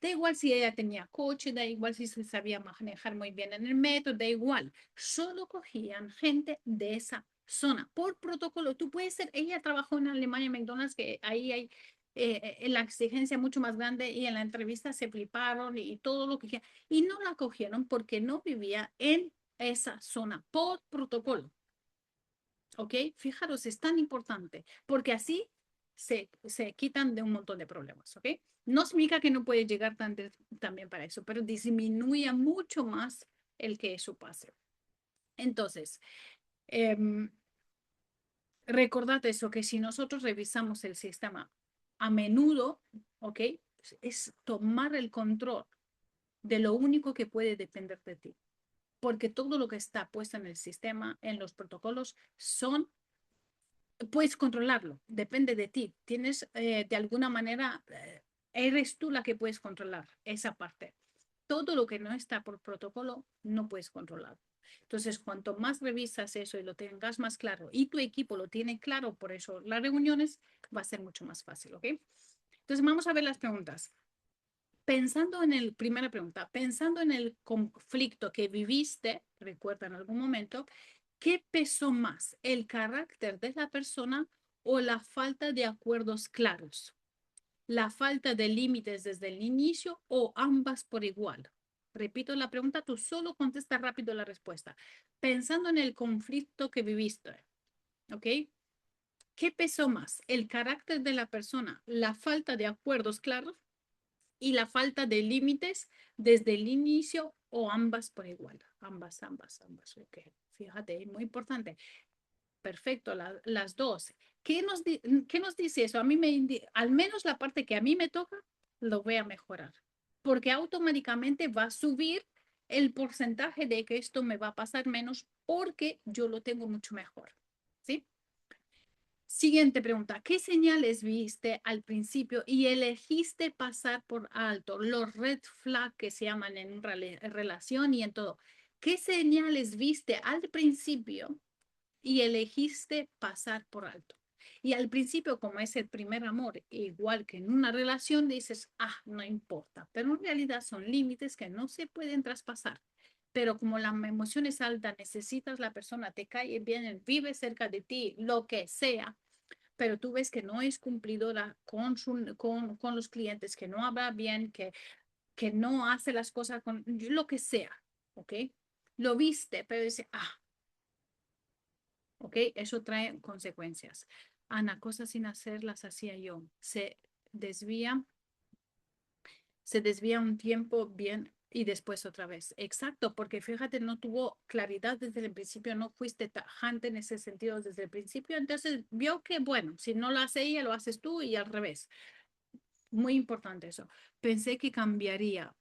Da igual si ella tenía coche, da igual si se sabía manejar muy bien en el metro, da igual. Solo cogían gente de esa zona por protocolo. Tú puedes ser, ella trabajó en Alemania, en McDonald's, que ahí hay la exigencia mucho más grande y en la entrevista se fliparon y todo lo que quieran. Y no la cogieron porque no vivía en esa zona por protocolo. ¿Ok? Fijaros, es tan importante, porque así se quitan de un montón de problemas, ¿ok? No significa que no puede llegar también para eso, pero disminuye mucho más el que eso pase. Entonces, eh, recordad eso, que si nosotros revisamos el sistema a menudo, ¿ok? Es tomar el control de lo único que puede depender de ti, porque todo lo que está puesto en el sistema, en los protocolos, puedes controlarlo, depende de ti. Tienes de alguna manera, eres tú la que puedes controlar esa parte. todo lo que no está por protocolo no puedes controlar. Entonces, cuanto más revisas eso y lo tengas más claro y tu equipo lo tiene claro, por eso las reuniones va a ser mucho más fácil, ¿ok? Entonces, vamos a ver las preguntas. Primera pregunta, pensando en el conflicto que viviste, recuerda en algún momento, ¿qué pesó más, el carácter de la persona o la falta de acuerdos claros? ¿La falta de límites desde el inicio o ambas por igual? Repito la pregunta, tú solo contesta rápido la respuesta. Pensando en el conflicto que viviste, ¿ok? ¿Qué pesó más, el carácter de la persona, la falta de acuerdos claros y la falta de límites desde el inicio o ambas por igual? Ambas, ambas, ambas. Ok, fíjate, muy importante. Perfecto, las dos. ¿Qué nos dice eso? A mí al menos la parte que a mí me toca, lo voy a mejorar, porque automáticamente va a subir el porcentaje de que esto me va a pasar menos porque yo lo tengo mucho mejor. ¿Sí? Siguiente pregunta, ¿qué señales viste al principio y elegiste pasar por alto? Los red flag que se llaman en relación y en todo. ¿Qué señales viste al principio y elegiste pasar por alto? Y al principio, como es el primer amor, igual que en una relación, dices, ah, no importa, pero en realidad son límites que no se pueden traspasar. Pero como la emoción es alta, necesitas la persona, te cae bien, vive cerca de ti, lo que sea, pero tú ves que no es cumplidora con los clientes, que no habla bien, que no hace las cosas con lo que sea, ¿ok? Lo viste, pero dice, ah, ¿ok? Eso trae consecuencias. Ana, cosas sin hacer las hacía yo. Desvía, se desvía un tiempo bien y después otra vez. Exacto, porque fíjate, no tuvo claridad desde el principio, no fuiste tajante en ese sentido desde el principio, entonces vio que, bueno, si no lo hace ella, lo haces tú y al revés. Muy importante eso. Pensé que cambiaría.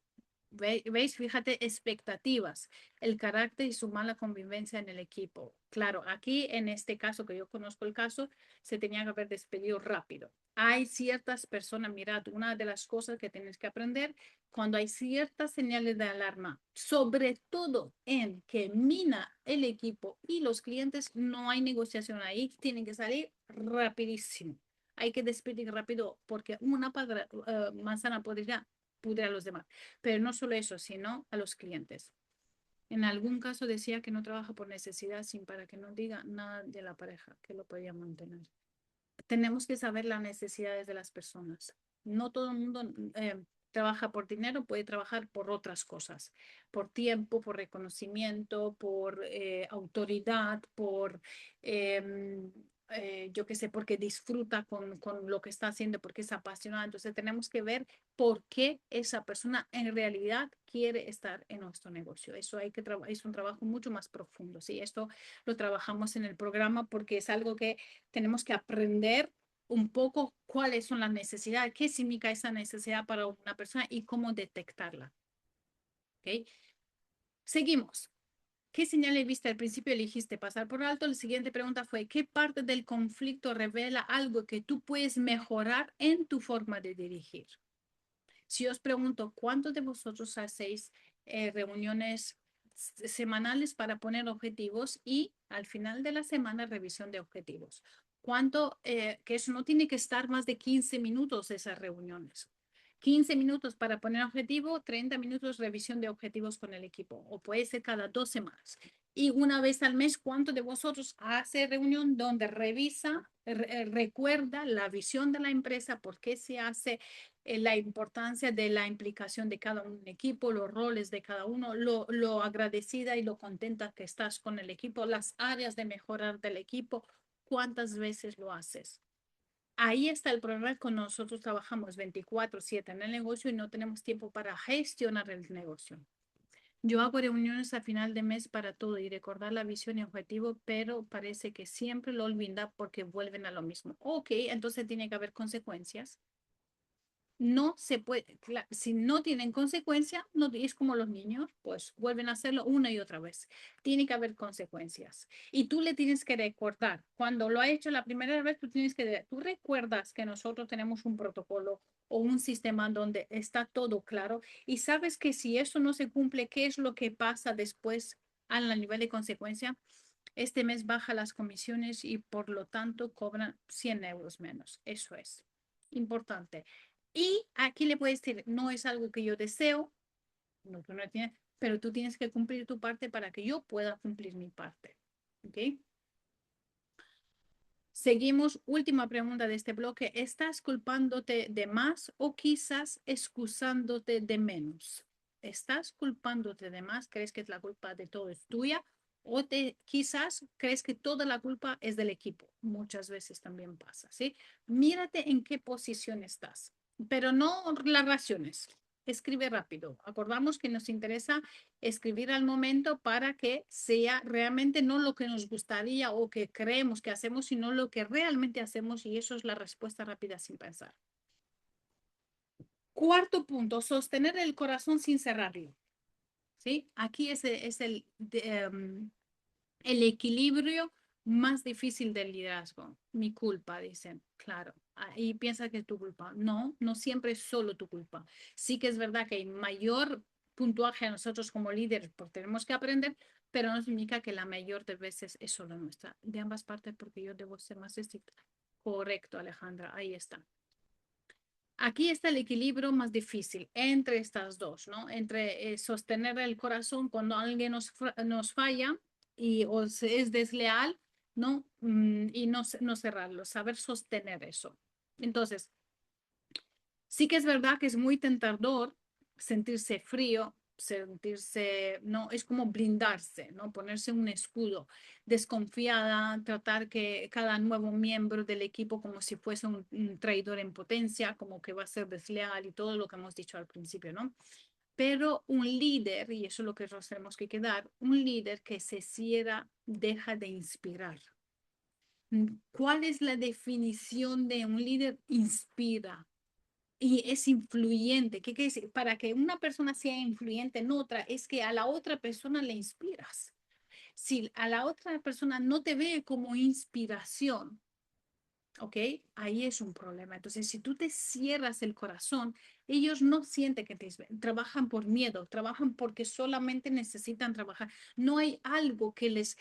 ¿Veis? Fíjate, expectativas, el carácter y su mala convivencia en el equipo. Claro, aquí en este caso, que yo conozco el caso, se tenía que haber despedido rápido. Hay ciertas personas, mirad, una de las cosas que tienes que aprender, cuando hay ciertas señales de alarma, sobre todo en que mina el equipo y los clientes, no hay negociación ahí, tienen que salir rapidísimo. Hay que despedir rápido porque una manzana podría pudre a los demás. Pero no solo eso, sino a los clientes. En algún caso decía que no trabaja por necesidad, sin para que no diga nada de la pareja, que lo podía mantener. Tenemos que saber las necesidades de las personas. No todo el mundo trabaja por dinero, puede trabajar por otras cosas, por tiempo, por reconocimiento, por autoridad, por, yo qué sé, porque disfruta con lo que está haciendo, porque es apasionada. Entonces tenemos que ver por qué esa persona en realidad quiere estar en nuestro negocio. Eso es un trabajo mucho más profundo. ¿Sí? Esto lo trabajamos en el programa porque es algo que tenemos que aprender un poco cuáles son las necesidades, qué significa esa necesidad para una persona y cómo detectarla. ¿Okay? Seguimos. ¿Qué señales viste al principio elegiste pasar por alto? La siguiente pregunta fue, ¿qué parte del conflicto revela algo que tú puedes mejorar en tu forma de dirigir? Si os pregunto, ¿cuántos de vosotros hacéis reuniones semanales para poner objetivos y al final de la semana revisión de objetivos? Que eso no tiene que estar más de 15 minutos esas reuniones. 15 minutos para poner objetivo, 30 minutos revisión de objetivos con el equipo, o puede ser cada 2 semanas. Y una vez al mes, ¿cuántos de vosotros hace reunión donde recuerda la visión de la empresa, por qué se hace, la importancia de la implicación de cada un equipo, los roles de cada uno, lo agradecida y lo contenta que estás con el equipo, las áreas de mejorar del equipo, cuántas veces lo haces? Ahí está el problema con nosotros trabajamos 24/7 en el negocio y no tenemos tiempo para gestionar el negocio. Yo hago reuniones a final de mes para todo y recordar la visión y objetivo, pero parece que siempre lo olvida porque vuelven a lo mismo. Ok, entonces tiene que haber consecuencias. no se puede, si no tienen consecuencia, no es como los niños, pues vuelven a hacerlo una y otra vez. Tiene que haber consecuencias. Y tú le tienes que recordar, cuando lo ha hecho la primera vez, tú recuerdas que nosotros tenemos un protocolo o un sistema donde está todo claro y sabes que si eso no se cumple, ¿qué es lo que pasa después a nivel de consecuencia? Este mes baja las comisiones y por lo tanto cobran 100 euros menos. Eso es importante. Y aquí le puedes decir, no es algo que yo deseo, no, tú no tienes, pero tú tienes que cumplir tu parte para que yo pueda cumplir mi parte. ¿Ok? Seguimos, última pregunta de este bloque. ¿Estás culpándote de más o quizás excusándote de menos? ¿Estás culpándote de más? ¿Crees que la culpa de todo es tuya? ¿O quizás crees que toda la culpa es del equipo? Muchas veces también pasa, ¿sí? Mírate en qué posición estás, pero no las razones. Escribe rápido. Acordamos que nos interesa escribir al momento para que sea realmente no lo que nos gustaría o que creemos que hacemos, sino lo que realmente hacemos y eso es la respuesta rápida sin pensar. Cuarto punto, sostener el corazón sin cerrarlo. ¿Sí? Aquí es el equilibrio más difícil del liderazgo. Mi culpa, dicen, claro. Y piensa que es tu culpa. No, no siempre es solo tu culpa. Sí que es verdad que hay mayor puntuaje a nosotros como líderes, porque tenemos que aprender, pero no significa que la mayor de veces es solo nuestra. De ambas partes, porque yo debo ser más estricta. Correcto, Alejandra, ahí está. Aquí está el equilibrio más difícil entre estas dos, ¿no? Entre sostener el corazón cuando alguien nos falla y o es desleal, ¿no? Y no cerrarlo, saber sostener eso. Entonces, sí que es verdad que es muy tentador sentirse frío, sentirse, no, es como blindarse, ¿no? Ponerse un escudo, desconfiada, tratar que cada nuevo miembro del equipo como si fuese un traidor en potencia, como que va a ser desleal y todo lo que hemos dicho al principio, ¿no? Pero un líder, y eso es lo que nos tenemos que quedar, un líder que se cierra deja de inspirar. ¿Cuál es la definición de un líder? Inspira y es influyente. ¿Qué quiere decir? Para que una persona sea influyente en otra, es que a la otra persona le inspiras. Si a la otra persona no te ve como inspiración, ¿ok? Ahí es un problema. Entonces, si tú te cierras el corazón, ellos no sienten que trabajan por miedo, trabajan porque solamente necesitan trabajar. No hay algo que les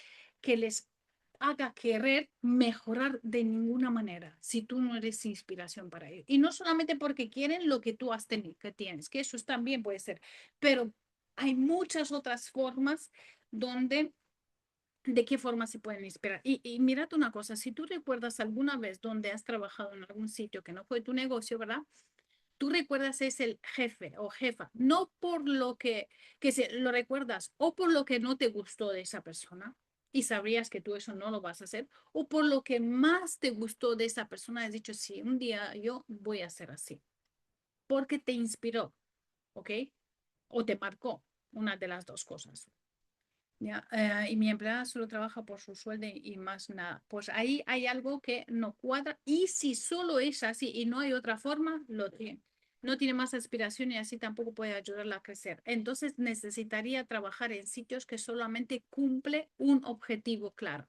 haga querer mejorar de ninguna manera si tú no eres inspiración para ellos. Y no solamente porque quieren lo que tú has tenido, que tienes, que eso también puede ser, pero hay muchas otras formas donde de qué forma se pueden inspirar. Y mírate una cosa, si tú recuerdas alguna vez donde has trabajado en algún sitio que no fue tu negocio, ¿verdad? Tú recuerdas es el jefe o jefa, no por lo que lo recuerdas o por lo que no te gustó de esa persona y sabrías que tú eso no lo vas a hacer, o por lo que más te gustó de esa persona, has dicho, sí, un día yo voy a hacer así, porque te inspiró, ¿ok? O te marcó, una de las dos cosas. Ya, y mi empleada solo trabaja por su sueldo y más nada. Pues ahí hay algo que no cuadra y si solo es así y no hay otra forma, lo tiene. No tiene más aspiración y así tampoco puede ayudarla a crecer. Entonces necesitaría trabajar en sitios que solamente cumple un objetivo claro,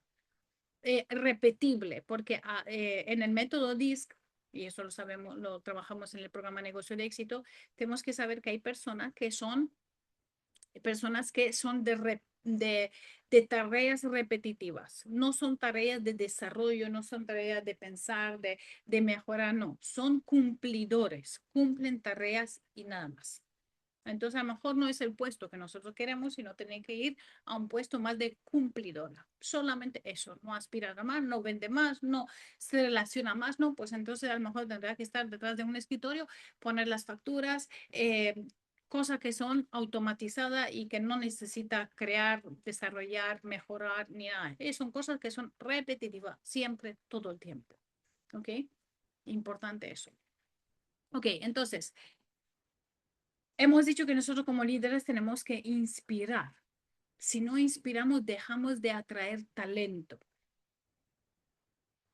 repetible, porque en el método DISC, y eso lo sabemos, lo trabajamos en el programa Negocio de Éxito, tenemos que saber que hay personas que son de tareas repetitivas, no son tareas de desarrollo, no son tareas de pensar, de mejorar, no, son cumplidores, cumplen tareas y nada más. Entonces, a lo mejor no es el puesto que nosotros queremos, sino tener que ir a un puesto más de cumplidora. Solamente eso, no aspirar a más, no vende más, no se relaciona más, no, pues entonces a lo mejor tendrá que estar detrás de un escritorio, poner las facturas, cosas que son automatizadas y que no necesita crear, desarrollar, mejorar ni nada. Son cosas que son repetitivas, siempre, todo el tiempo. ¿Ok? Importante eso. Ok, entonces, hemos dicho que nosotros como líderes tenemos que inspirar. Si no inspiramos, dejamos de atraer talento.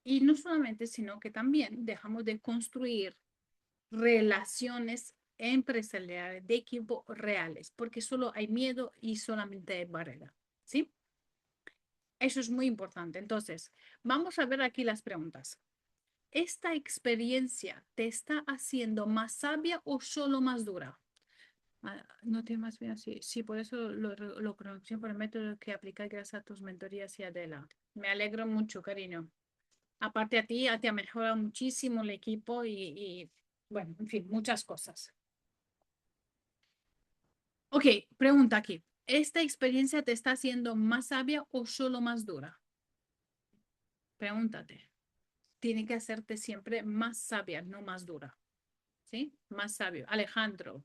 Y no solamente, sino que también dejamos de construir relaciones empresariales de equipo reales, porque solo hay miedo y solamente hay barrera, ¿sí? Eso es muy importante. Entonces, vamos a ver aquí las preguntas. ¿Esta experiencia te está haciendo más sabia o solo más dura? No tiene más bien así. Sí, por eso lo pronuncié por el método que aplica gracias a tus mentorías y Adela. Me alegro mucho, cariño. Aparte a ti, te ha mejorado muchísimo el equipo bueno, en fin, muchas cosas. Ok, pregunta aquí. ¿Esta experiencia te está haciendo más sabia o solo más dura? Pregúntate. Tiene que hacerte siempre más sabia, no más dura. ¿Sí? Más sabio. Alejandro,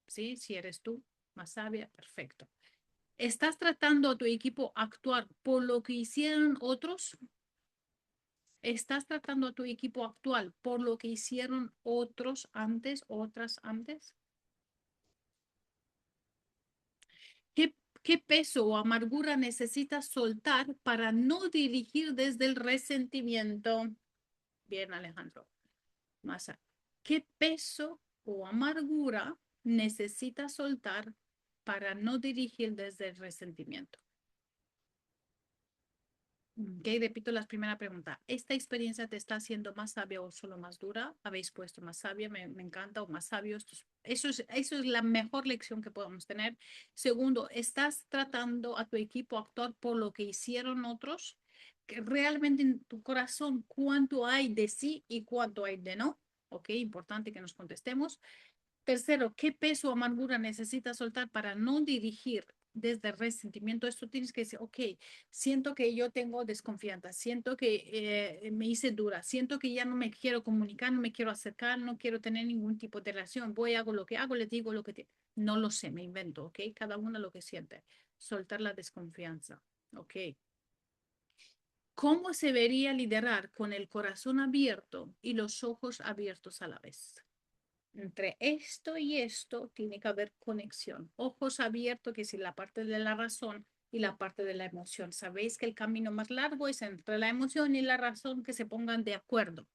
¿sí? Si eres tú, más sabia, perfecto. ¿Estás tratando a tu equipo actuar por lo que hicieron otros? ¿Estás tratando a tu equipo actual por lo que hicieron otros antes, otras antes? ¿Qué peso o amargura necesitas soltar para no dirigir desde el resentimiento? Bien, Alejandro. ¿Qué peso o amargura necesitas soltar para no dirigir desde el resentimiento? Ok, repito la primera pregunta. ¿Esta experiencia te está haciendo más sabia o solo más dura? Habéis puesto más sabia, me encanta, o más sabio. Eso es la mejor lección que podemos tener. Segundo, ¿estás tratando a tu equipo a actuar por lo que hicieron otros? Que realmente en tu corazón, ¿cuánto hay de sí y cuánto hay de no? Ok, importante que nos contestemos. Tercero, ¿qué peso o amargura necesitas soltar para no dirigir desde el resentimiento? Esto tienes que decir, ok, siento que yo tengo desconfianza, siento que me hice dura, siento que ya no me quiero comunicar, no me quiero acercar, no quiero tener ningún tipo de relación, voy, hago lo que hago, les digo lo que... No lo sé, me invento, ok, cada uno lo que siente. Soltar la desconfianza, ok. ¿Cómo se vería liderar con el corazón abierto y los ojos abiertos a la vez? Entre esto y esto tiene que haber conexión. Ojos abiertos, que es la parte de la razón y la parte de la emoción. Sabéis que el camino más largo es entre la emoción y la razón que se pongan de acuerdo.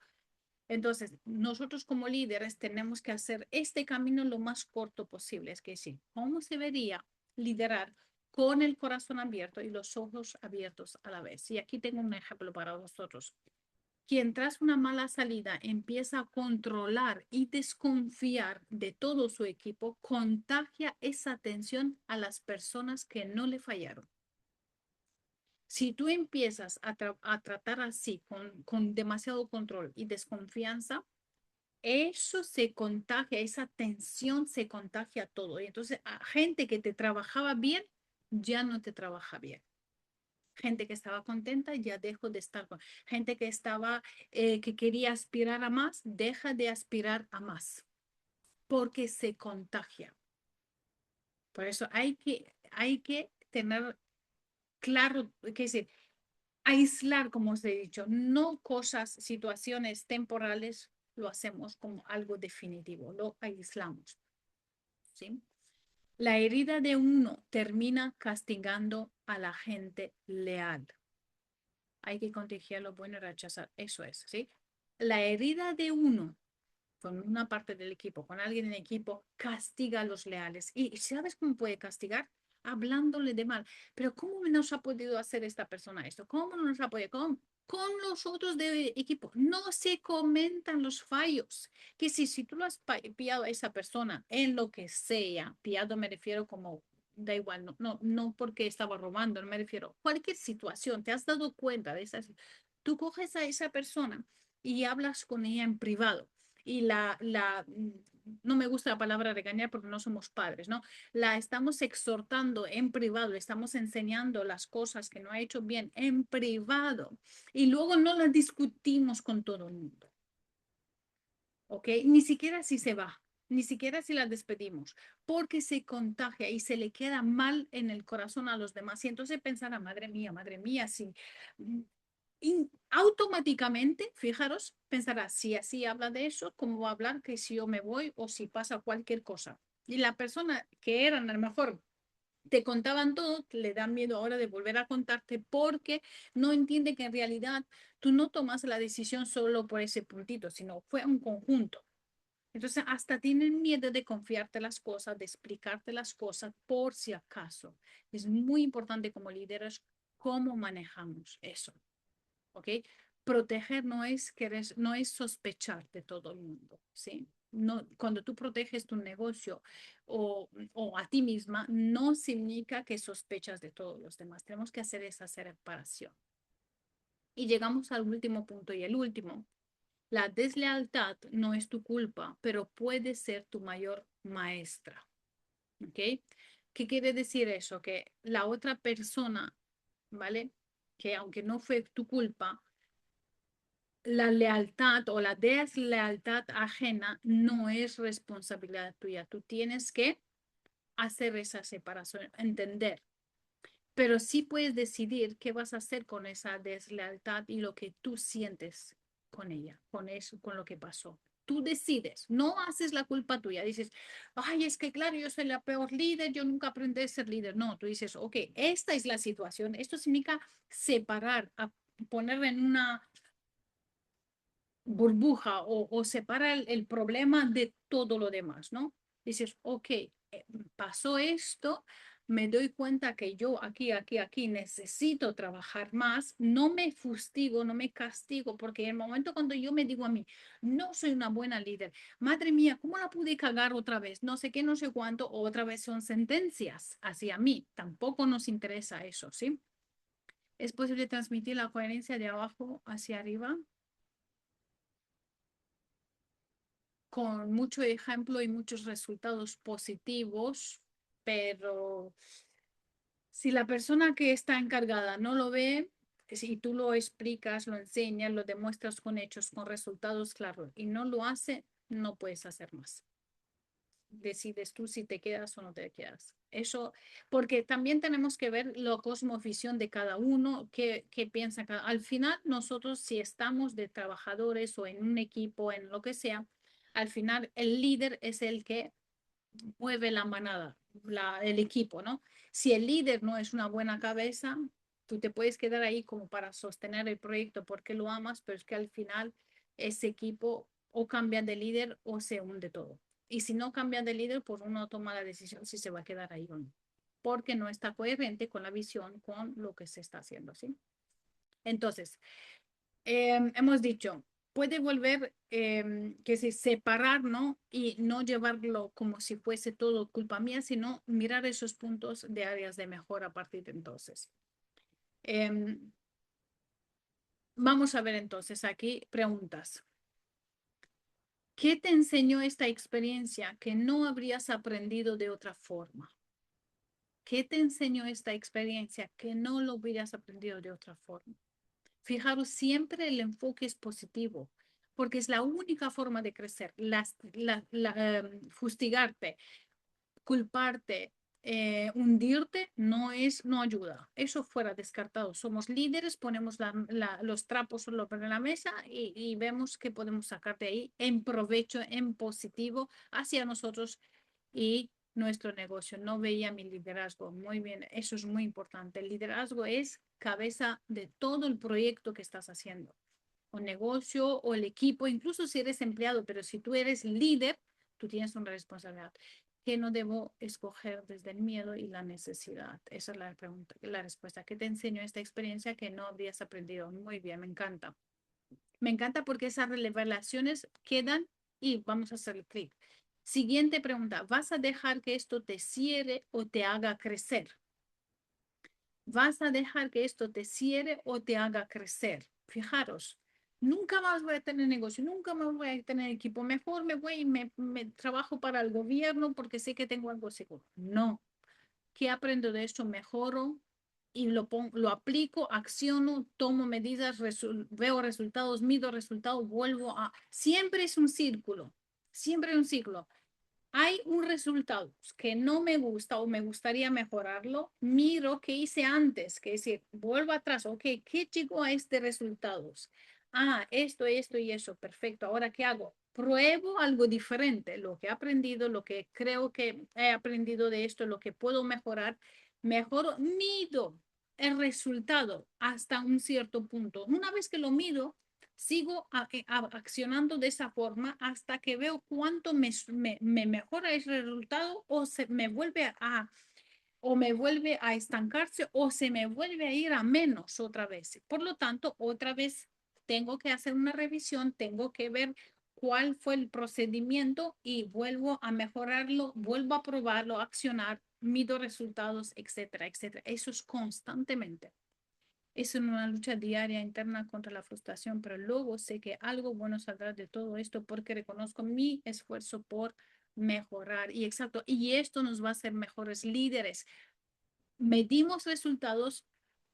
Entonces, nosotros como líderes tenemos que hacer este camino lo más corto posible. Es que sí, ¿cómo se vería liderar con el corazón abierto y los ojos abiertos a la vez? Y aquí tengo un ejemplo para vosotros. Quien tras una mala salida empieza a controlar y desconfiar de todo su equipo, contagia esa tensión a las personas que no le fallaron. Si tú empiezas a tratar así, con demasiado control y desconfianza, eso se contagia, esa tensión se contagia a todo. Y entonces, a gente que te trabajaba bien, ya no te trabaja bien. Gente que estaba contenta ya dejó de estar con gente que estaba que quería aspirar a más, deja de aspirar a más porque se contagia. Por eso hay que tener claro, que decir, aislar, como os he dicho, no cosas, situaciones temporales, lo hacemos como algo definitivo, lo aislamos, ¿sí? La herida de uno termina castigando a la gente leal. Hay que contagiar lo bueno y rechazar. Eso es, ¿sí? La herida de uno con una parte del equipo, con alguien en el equipo, castiga a los leales. ¿Y sabes cómo puede castigar? Hablándole de mal. Pero ¿cómo nos ha podido hacer esta persona esto? ¿Cómo no nos ha podido? ¿Cómo? Con los otros de equipo. No se comentan los fallos. Que si tú lo has pillado a esa persona en lo que sea, pillado me refiero como, da igual, no porque estaba robando, no me refiero, cualquier situación, te has dado cuenta de esas, tú coges a esa persona y hablas con ella en privado y no me gusta la palabra regañar porque no somos padres, ¿no? La estamos exhortando en privado, le estamos enseñando las cosas que no ha hecho bien en privado y luego no las discutimos con todo el mundo, ¿ok? Ni siquiera si se va, ni siquiera si la despedimos, porque se contagia y se le queda mal en el corazón a los demás. Y entonces pensará, madre mía, sí. Y automáticamente, fijaros, pensará, si así habla de eso, ¿cómo va a hablar que si yo me voy o si pasa cualquier cosa? Y la persona que eran a lo mejor te contaban todo, le dan miedo ahora de volver a contarte porque no entiende que en realidad tú no tomas la decisión solo por ese puntito, sino fue un conjunto. Entonces, hasta tienen miedo de confiarte las cosas, de explicarte las cosas por si acaso. Es muy importante como líderes cómo manejamos eso, ¿ok? Proteger no es sospechar de todo el mundo, ¿sí? No, cuando tú proteges tu negocio o a ti misma, no significa que sospechas de todos los demás. Tenemos que hacer esa separación. Y llegamos al último punto y el último. La deslealtad no es tu culpa, pero puede ser tu mayor maestra. ¿Ok? ¿Qué quiere decir eso? Que la otra persona, ¿vale? Que aunque no fue tu culpa, la lealtad o la deslealtad ajena no es responsabilidad tuya. Tú tienes que hacer esa separación, entender. Pero sí puedes decidir qué vas a hacer con esa deslealtad y lo que tú sientes con ella, con eso, con lo que pasó. Tú decides, no haces la culpa tuya. Dices, ay, es que claro, yo soy la peor líder, yo nunca aprendí a ser líder. No, tú dices, ok, esta es la situación. Esto significa separar, poner en una burbuja o separa el problema de todo lo demás, ¿no? Dices, ok, pasó esto, me doy cuenta que yo aquí necesito trabajar más, no me fustigo, no me castigo, porque en el momento cuando yo me digo a mí, no soy una buena líder, madre mía, ¿cómo la pude cagar otra vez? No sé qué, no sé cuánto, otra vez son sentencias hacia mí, tampoco nos interesa eso, ¿sí? ¿Es posible transmitir la coherencia de abajo hacia arriba? Con mucho ejemplo y muchos resultados positivos, pero si la persona que está encargada no lo ve, si tú lo explicas, lo enseñas, lo demuestras con hechos, con resultados claros y no lo hace, no puedes hacer más. Decides tú si te quedas o no te quedas. Eso, porque también tenemos que ver la cosmovisión de cada uno, qué piensa cada. Al final, nosotros, si estamos de trabajadores o en un equipo, en lo que sea, al final el líder es el que mueve la manada, el equipo, ¿no? Si el líder no es una buena cabeza, tú te puedes quedar ahí como para sostener el proyecto porque lo amas, pero es que al final ese equipo o cambia de líder o se hunde todo. Y si no cambia de líder, pues uno toma la decisión si se va a quedar ahí o no, porque no está coherente con la visión, con lo que se está haciendo, ¿sí? Entonces, hemos dicho, puede volver, que se separar, ¿no? Y no llevarlo como si fuese todo culpa mía, sino mirar esos puntos de áreas de mejora a partir de entonces. Em, Vamos a ver entonces aquí preguntas. ¿Qué te enseñó esta experiencia que no habrías aprendido de otra forma? ¿Qué te enseñó esta experiencia que no lo hubieras aprendido de otra forma? Fijaros, siempre el enfoque es positivo, porque es la única forma de crecer. Fustigarte, culparte, hundirte no ayuda. Eso fuera descartado. Somos líderes, ponemos los trapos sobre la mesa y vemos que podemos sacar de ahí en provecho, en positivo hacia nosotros y nuestro negocio. No veía mi liderazgo. Muy bien, eso es muy importante. El liderazgo es cabeza de todo el proyecto que estás haciendo, o negocio, o el equipo, incluso si eres empleado, pero si tú eres líder, tú tienes una responsabilidad. ¿Qué no debo escoger desde el miedo y la necesidad? Esa es la pregunta, la respuesta. ¿Qué te enseñó esta experiencia que no habrías aprendido? Muy bien, me encanta. Me encanta porque esas revelaciones quedan y vamos a hacer clic. Siguiente pregunta, ¿vas a dejar que esto te cierre o te haga crecer? ¿Vas a dejar que esto te cierre o te haga crecer? Fijaros, nunca más voy a tener negocio, nunca más voy a tener equipo. Mejor me voy y me trabajo para el gobierno porque sé que tengo algo seguro. No. ¿Qué aprendo de esto? Mejoro y lo aplico, acciono, tomo medidas, veo resultados, mido resultados, vuelvo a... Siempre es un círculo, siempre es un ciclo. Hay un resultado que no me gusta o me gustaría mejorarlo, miro qué hice antes, que es decir, vuelvo atrás, ok, ¿qué llegó a este resultado? Ah, esto y eso, perfecto. Ahora, ¿qué hago? Pruebo algo diferente, lo que he aprendido, lo que creo que he aprendido de esto, lo que puedo mejorar, mejoro, mido el resultado hasta un cierto punto. Una vez que lo mido, sigo accionando de esa forma hasta que veo cuánto me mejora el resultado o se me vuelve o me vuelve a estancarse o se me vuelve a ir a menos otra vez. Por lo tanto, otra vez tengo que hacer una revisión, tengo que ver cuál fue el procedimiento y vuelvo a mejorarlo, vuelvo a probarlo, a accionar, mido resultados, etcétera, etcétera. Eso es constantemente. Es una lucha diaria interna contra la frustración, pero luego sé que algo bueno saldrá de todo esto porque reconozco mi esfuerzo por mejorar. Y exacto, y esto nos va a hacer mejores líderes. Medimos resultados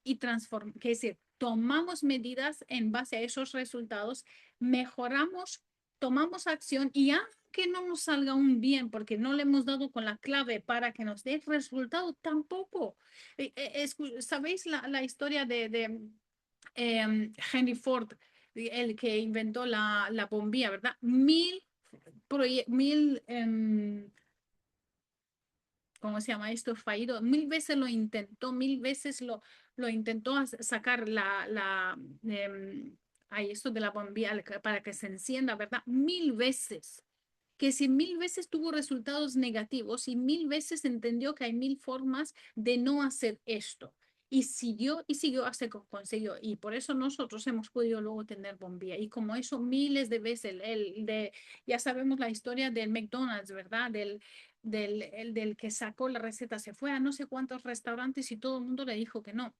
y transformamos, es decir, tomamos medidas en base a esos resultados, mejoramos, tomamos acción y aunque no nos salga un bien porque no le hemos dado con la clave para que nos dé el resultado, tampoco. ¿Sabéis la historia de Henry Ford, el que inventó la bombilla, ¿verdad? Mil ¿cómo se llama esto? Fallido. Mil veces lo intentó, mil veces lo intentó sacar esto de la bombilla para que se encienda, ¿verdad? Mil veces. Que si mil veces tuvo resultados negativos y mil veces entendió que hay mil formas de no hacer esto. Y siguió hasta que consiguió. Y por eso nosotros hemos podido luego tener bombilla. Y como eso miles de veces, ya sabemos la historia del McDonald's, ¿verdad? Del que sacó la receta, se fue a no sé cuántos restaurantes y todo el mundo le dijo que no.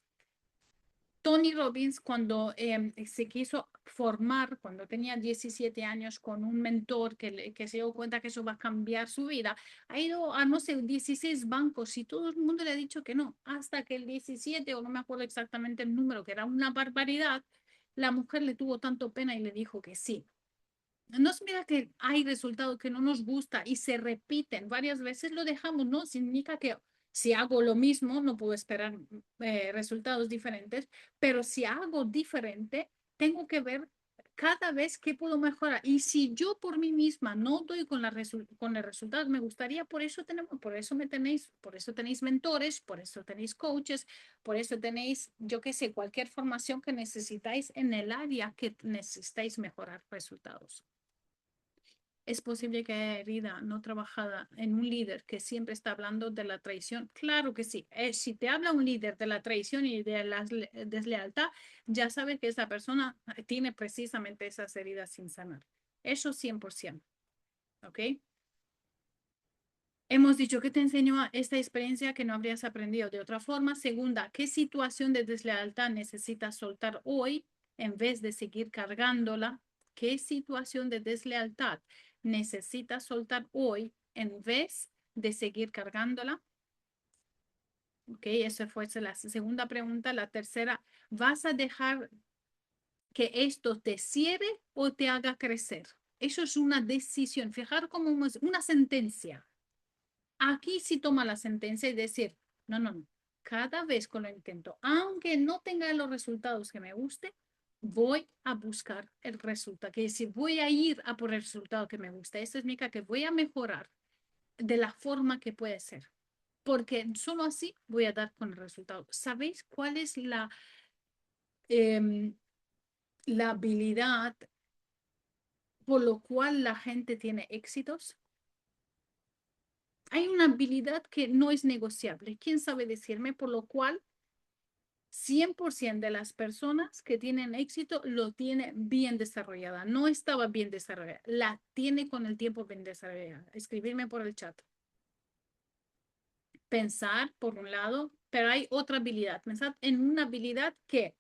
Tony Robbins, cuando se quiso formar, cuando tenía 17 años, con un mentor que se dio cuenta que eso va a cambiar su vida, ha ido a, no sé, 16 bancos y todo el mundo le ha dicho que no, hasta que el 17, o no me acuerdo exactamente el número, que era una barbaridad, la mujer le tuvo tanto pena y le dijo que sí. Nos mira que hay resultados que no nos gusta y se repiten varias veces, lo dejamos, no significa que si hago lo mismo no puedo esperar resultados diferentes, pero si hago diferente, tengo que ver cada vez qué puedo mejorar. Y si yo por mí misma no doy con el resultado, me gustaría, por eso me tenéis, por eso tenéis mentores, por eso tenéis coaches, por eso tenéis, yo qué sé, cualquier formación que necesitáis en el área que necesitáis mejorar resultados. Es posible que haya herida no trabajada en un líder que siempre está hablando de la traición. Claro que sí. Si te habla un líder de la traición y de la deslealtad, ya sabes que esa persona tiene precisamente esas heridas sin sanar. Eso 100%. ¿Ok? Hemos dicho que te enseñó esta experiencia que no habrías aprendido de otra forma. Segunda, ¿qué situación de deslealtad necesitas soltar hoy en vez de seguir cargándola? ¿Qué situación de deslealtad necesitas soltar hoy en vez de seguir cargándola? Ok, esa fue la segunda pregunta. La tercera, ¿vas a dejar que esto te cierre o te haga crecer? Eso es una decisión. Fijar como una sentencia. Aquí sí toma la sentencia y decir, no, no, no. Cada vez que lo intento, aunque no tenga los resultados que me guste, voy a buscar el resultado. Que decir, voy a ir a por el resultado que me gusta. Esta es mi que voy a mejorar de la forma que puede ser. Porque solo así voy a dar con el resultado. ¿Sabéis cuál es em, la habilidad por lo cual la gente tiene éxitos? Hay una habilidad que no es negociable. ¿Quién sabe decirme por lo cual 100% de las personas que tienen éxito lo tienen bien desarrollada? No estaba bien desarrollada, la tiene con el tiempo bien desarrollada. Escribirme por el chat. Pensar por un lado, pero hay otra habilidad. Pensar en una habilidad que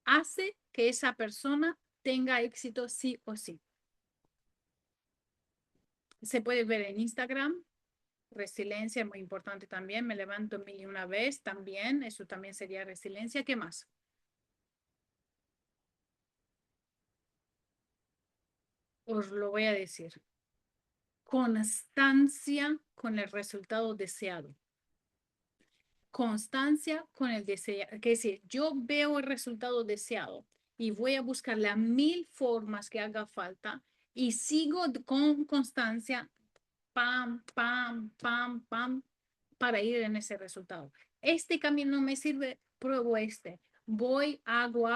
hace que esa persona tenga éxito sí o sí. Se puede ver en Instagram. Resiliencia, muy importante también. Me levanto mil y una vez también. Eso también sería resiliencia. ¿Qué más? Os lo voy a decir. Constancia con el resultado deseado. Constancia con el deseo. Que es decir, yo veo el resultado deseado y voy a buscar las mil formas que haga falta y sigo con constancia, pam, pam, pam, pam, para ir en ese resultado. Este camino no me sirve, pruebo este. voy, hago,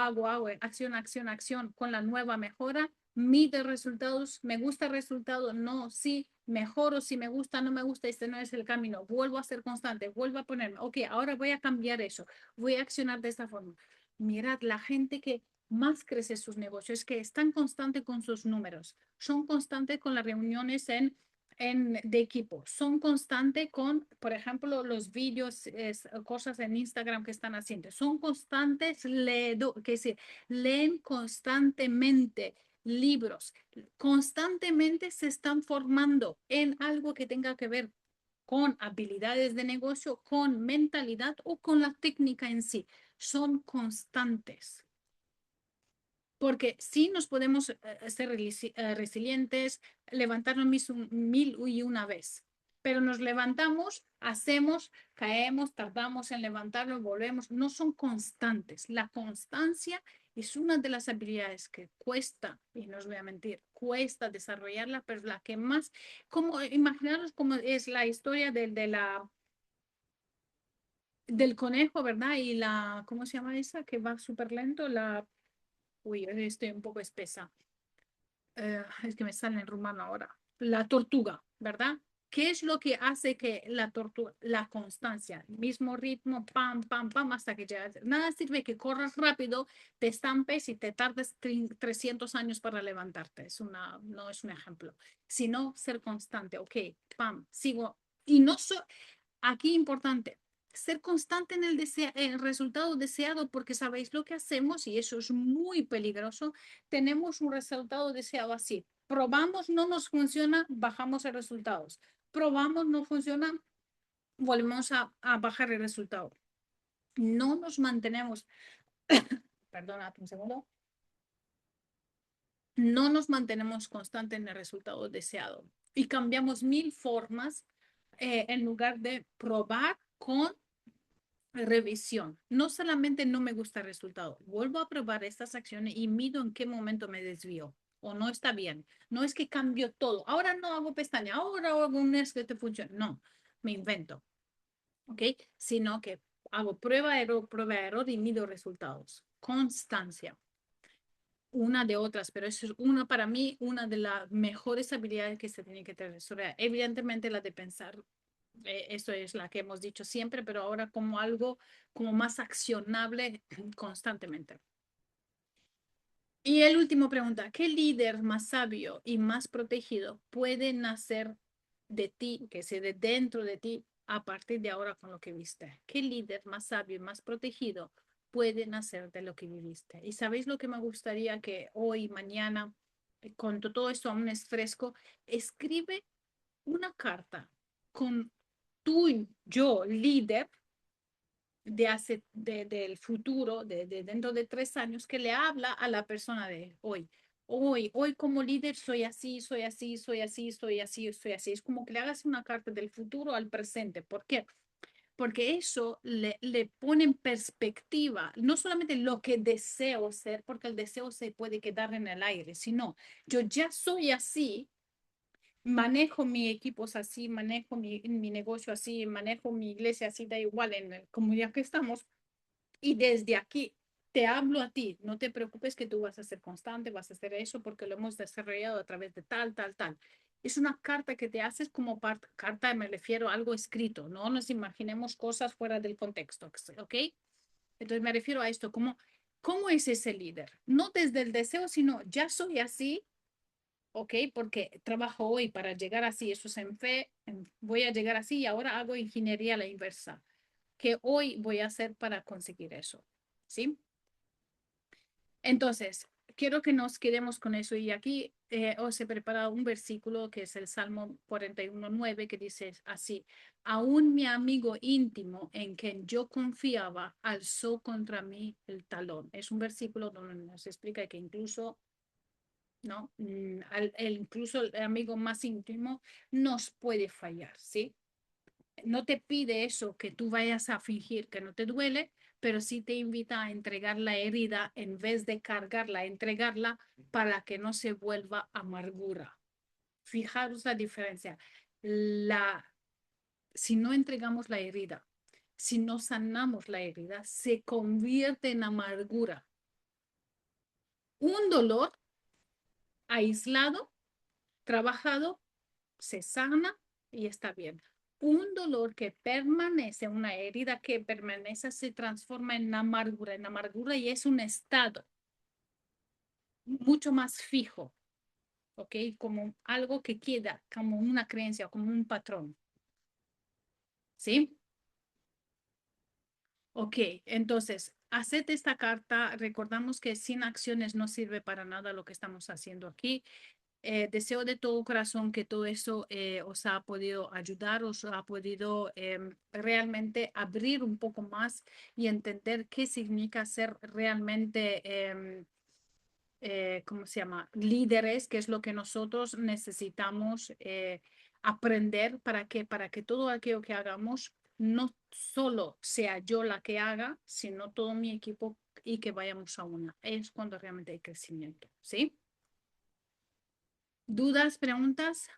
acción, acción, acción con la nueva mejora, mide resultados, me gusta el resultado, no, sí, mejoro, si me gusta, no me gusta, este no es el camino, vuelvo a ser constante, vuelvo a ponerme, ok, ahora voy a cambiar eso, voy a accionar de esta forma. Mirad, la gente que más crece sus negocios es que están constantes con sus números, son constantes con las reuniones de equipo, son constantes con, por ejemplo, los vídeos, cosas en Instagram que están haciendo, son constantes, que decir, leen constantemente libros, constantemente se están formando en algo que tenga que ver con habilidades de negocio, con mentalidad o con la técnica en sí. Son constantes. Porque sí nos podemos ser resilientes, levantarnos mil y una vez, pero nos levantamos, hacemos, caemos, tardamos en levantarnos, volvemos, no son constantes. La constancia es una de las habilidades que cuesta, y no os voy a mentir, cuesta desarrollarla, pero la que más, como imaginaros cómo es la historia del conejo, ¿verdad? Y ¿cómo se llama esa? Que va súper lento, uy, estoy un poco espesa. Es que me sale en rumano ahora, la tortuga, ¿verdad? ¿Qué es lo que hace que la tortuga, la constancia, mismo ritmo, pam, pam, pam, hasta que llegas? Nada sirve que corras rápido, te estampes y te tardes 300 años para levantarte. No es un ejemplo, sino ser constante. Ok, pam, sigo. Y no aquí importante, ser constante en el resultado deseado, porque sabéis lo que hacemos y eso es muy peligroso. Tenemos un resultado deseado así. Probamos, no nos funciona, bajamos el resultado. Probamos, no funciona, volvemos a bajar el resultado. No nos mantenemos, perdona un segundo, no nos mantenemos constantes en el resultado deseado y cambiamos mil formas en lugar de probar con revisión. No solamente no me gusta el resultado, vuelvo a probar estas acciones y mido en qué momento me desvío o no está bien. No es que cambio todo. Ahora no hago pestaña, ahora hago un mes que te funciona. No, me invento, ¿ok? Sino que hago prueba, error y mido resultados. Constancia. Una de otras, pero eso es una para mí, una de las mejores habilidades que se tiene que tener. Evidentemente la de pensar, eso es la que hemos dicho siempre, pero ahora como algo como más accionable constantemente. Y el último pregunta, ¿qué líder más sabio y más protegido puede nacer de ti, que se de dentro de ti a partir de ahora con lo que viste? ¿Qué líder más sabio y más protegido puede nacer de lo que viviste? Y sabéis lo que me gustaría que hoy, mañana, con todo esto aún es fresco, escribe una carta con tu yo líder del futuro, dentro de 3 años, que le habla a la persona de hoy. Hoy como líder soy así, soy así, soy así, soy así, soy así. Es como que le hagas una carta del futuro al presente. ¿Por qué? Porque eso le pone en perspectiva no solamente lo que deseo ser, porque el deseo se puede quedar en el aire, sino yo ya soy así, manejo mi equipos así, manejo mi negocio así, manejo mi iglesia así, da igual en la comunidad que estamos, y desde aquí te hablo a ti, no te preocupes que tú vas a ser constante, vas a hacer eso porque lo hemos desarrollado a través de tal, tal, tal. Es una carta que te haces como carta, me refiero a algo escrito, no nos imaginemos cosas fuera del contexto, ¿ok? Entonces me refiero a esto, ¿cómo es ese líder? No desde el deseo, sino ya soy así, ¿ok? Porque trabajo hoy para llegar así, eso es en fe, voy a llegar así y ahora hago ingeniería a la inversa. ¿Qué hoy voy a hacer para conseguir eso? ¿Sí? Entonces, quiero que nos quedemos con eso. Y aquí os he preparado un versículo que es el Salmo 41:9, que dice así: aún mi amigo íntimo en quien yo confiaba alzó contra mí el talón. Es un versículo donde nos explica que incluso, ¿no? Incluso el amigo más íntimo nos puede fallar, ¿sí? No te pide eso que tú vayas a fingir que no te duele, pero sí te invita a entregar la herida en vez de cargarla, entregarla para que no se vuelva amargura. Fijaros la diferencia. Si no entregamos la herida, si no sanamos la herida, se convierte en amargura. Un dolor aislado, trabajado, se sana y está bien. Un dolor que permanece, una herida que permanece, se transforma en amargura y es un estado mucho más fijo, ¿ok? Como algo que queda, como una creencia, como un patrón, ¿sí? Ok, entonces, haced esta carta. Recordamos que sin acciones no sirve para nada lo que estamos haciendo aquí. Deseo de todo corazón que todo eso os ha podido ayudar, os ha podido realmente abrir un poco más y entender qué significa ser realmente ¿cómo se llama? Líderes, que es lo que nosotros necesitamos aprender para que todo aquello que hagamos no solo sea yo la que haga, sino todo mi equipo y que vayamos a una. Es cuando realmente hay crecimiento, ¿sí? ¿Dudas, preguntas?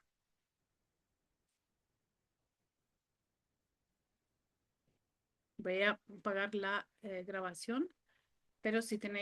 Voy a pagar la grabación, pero si tenéis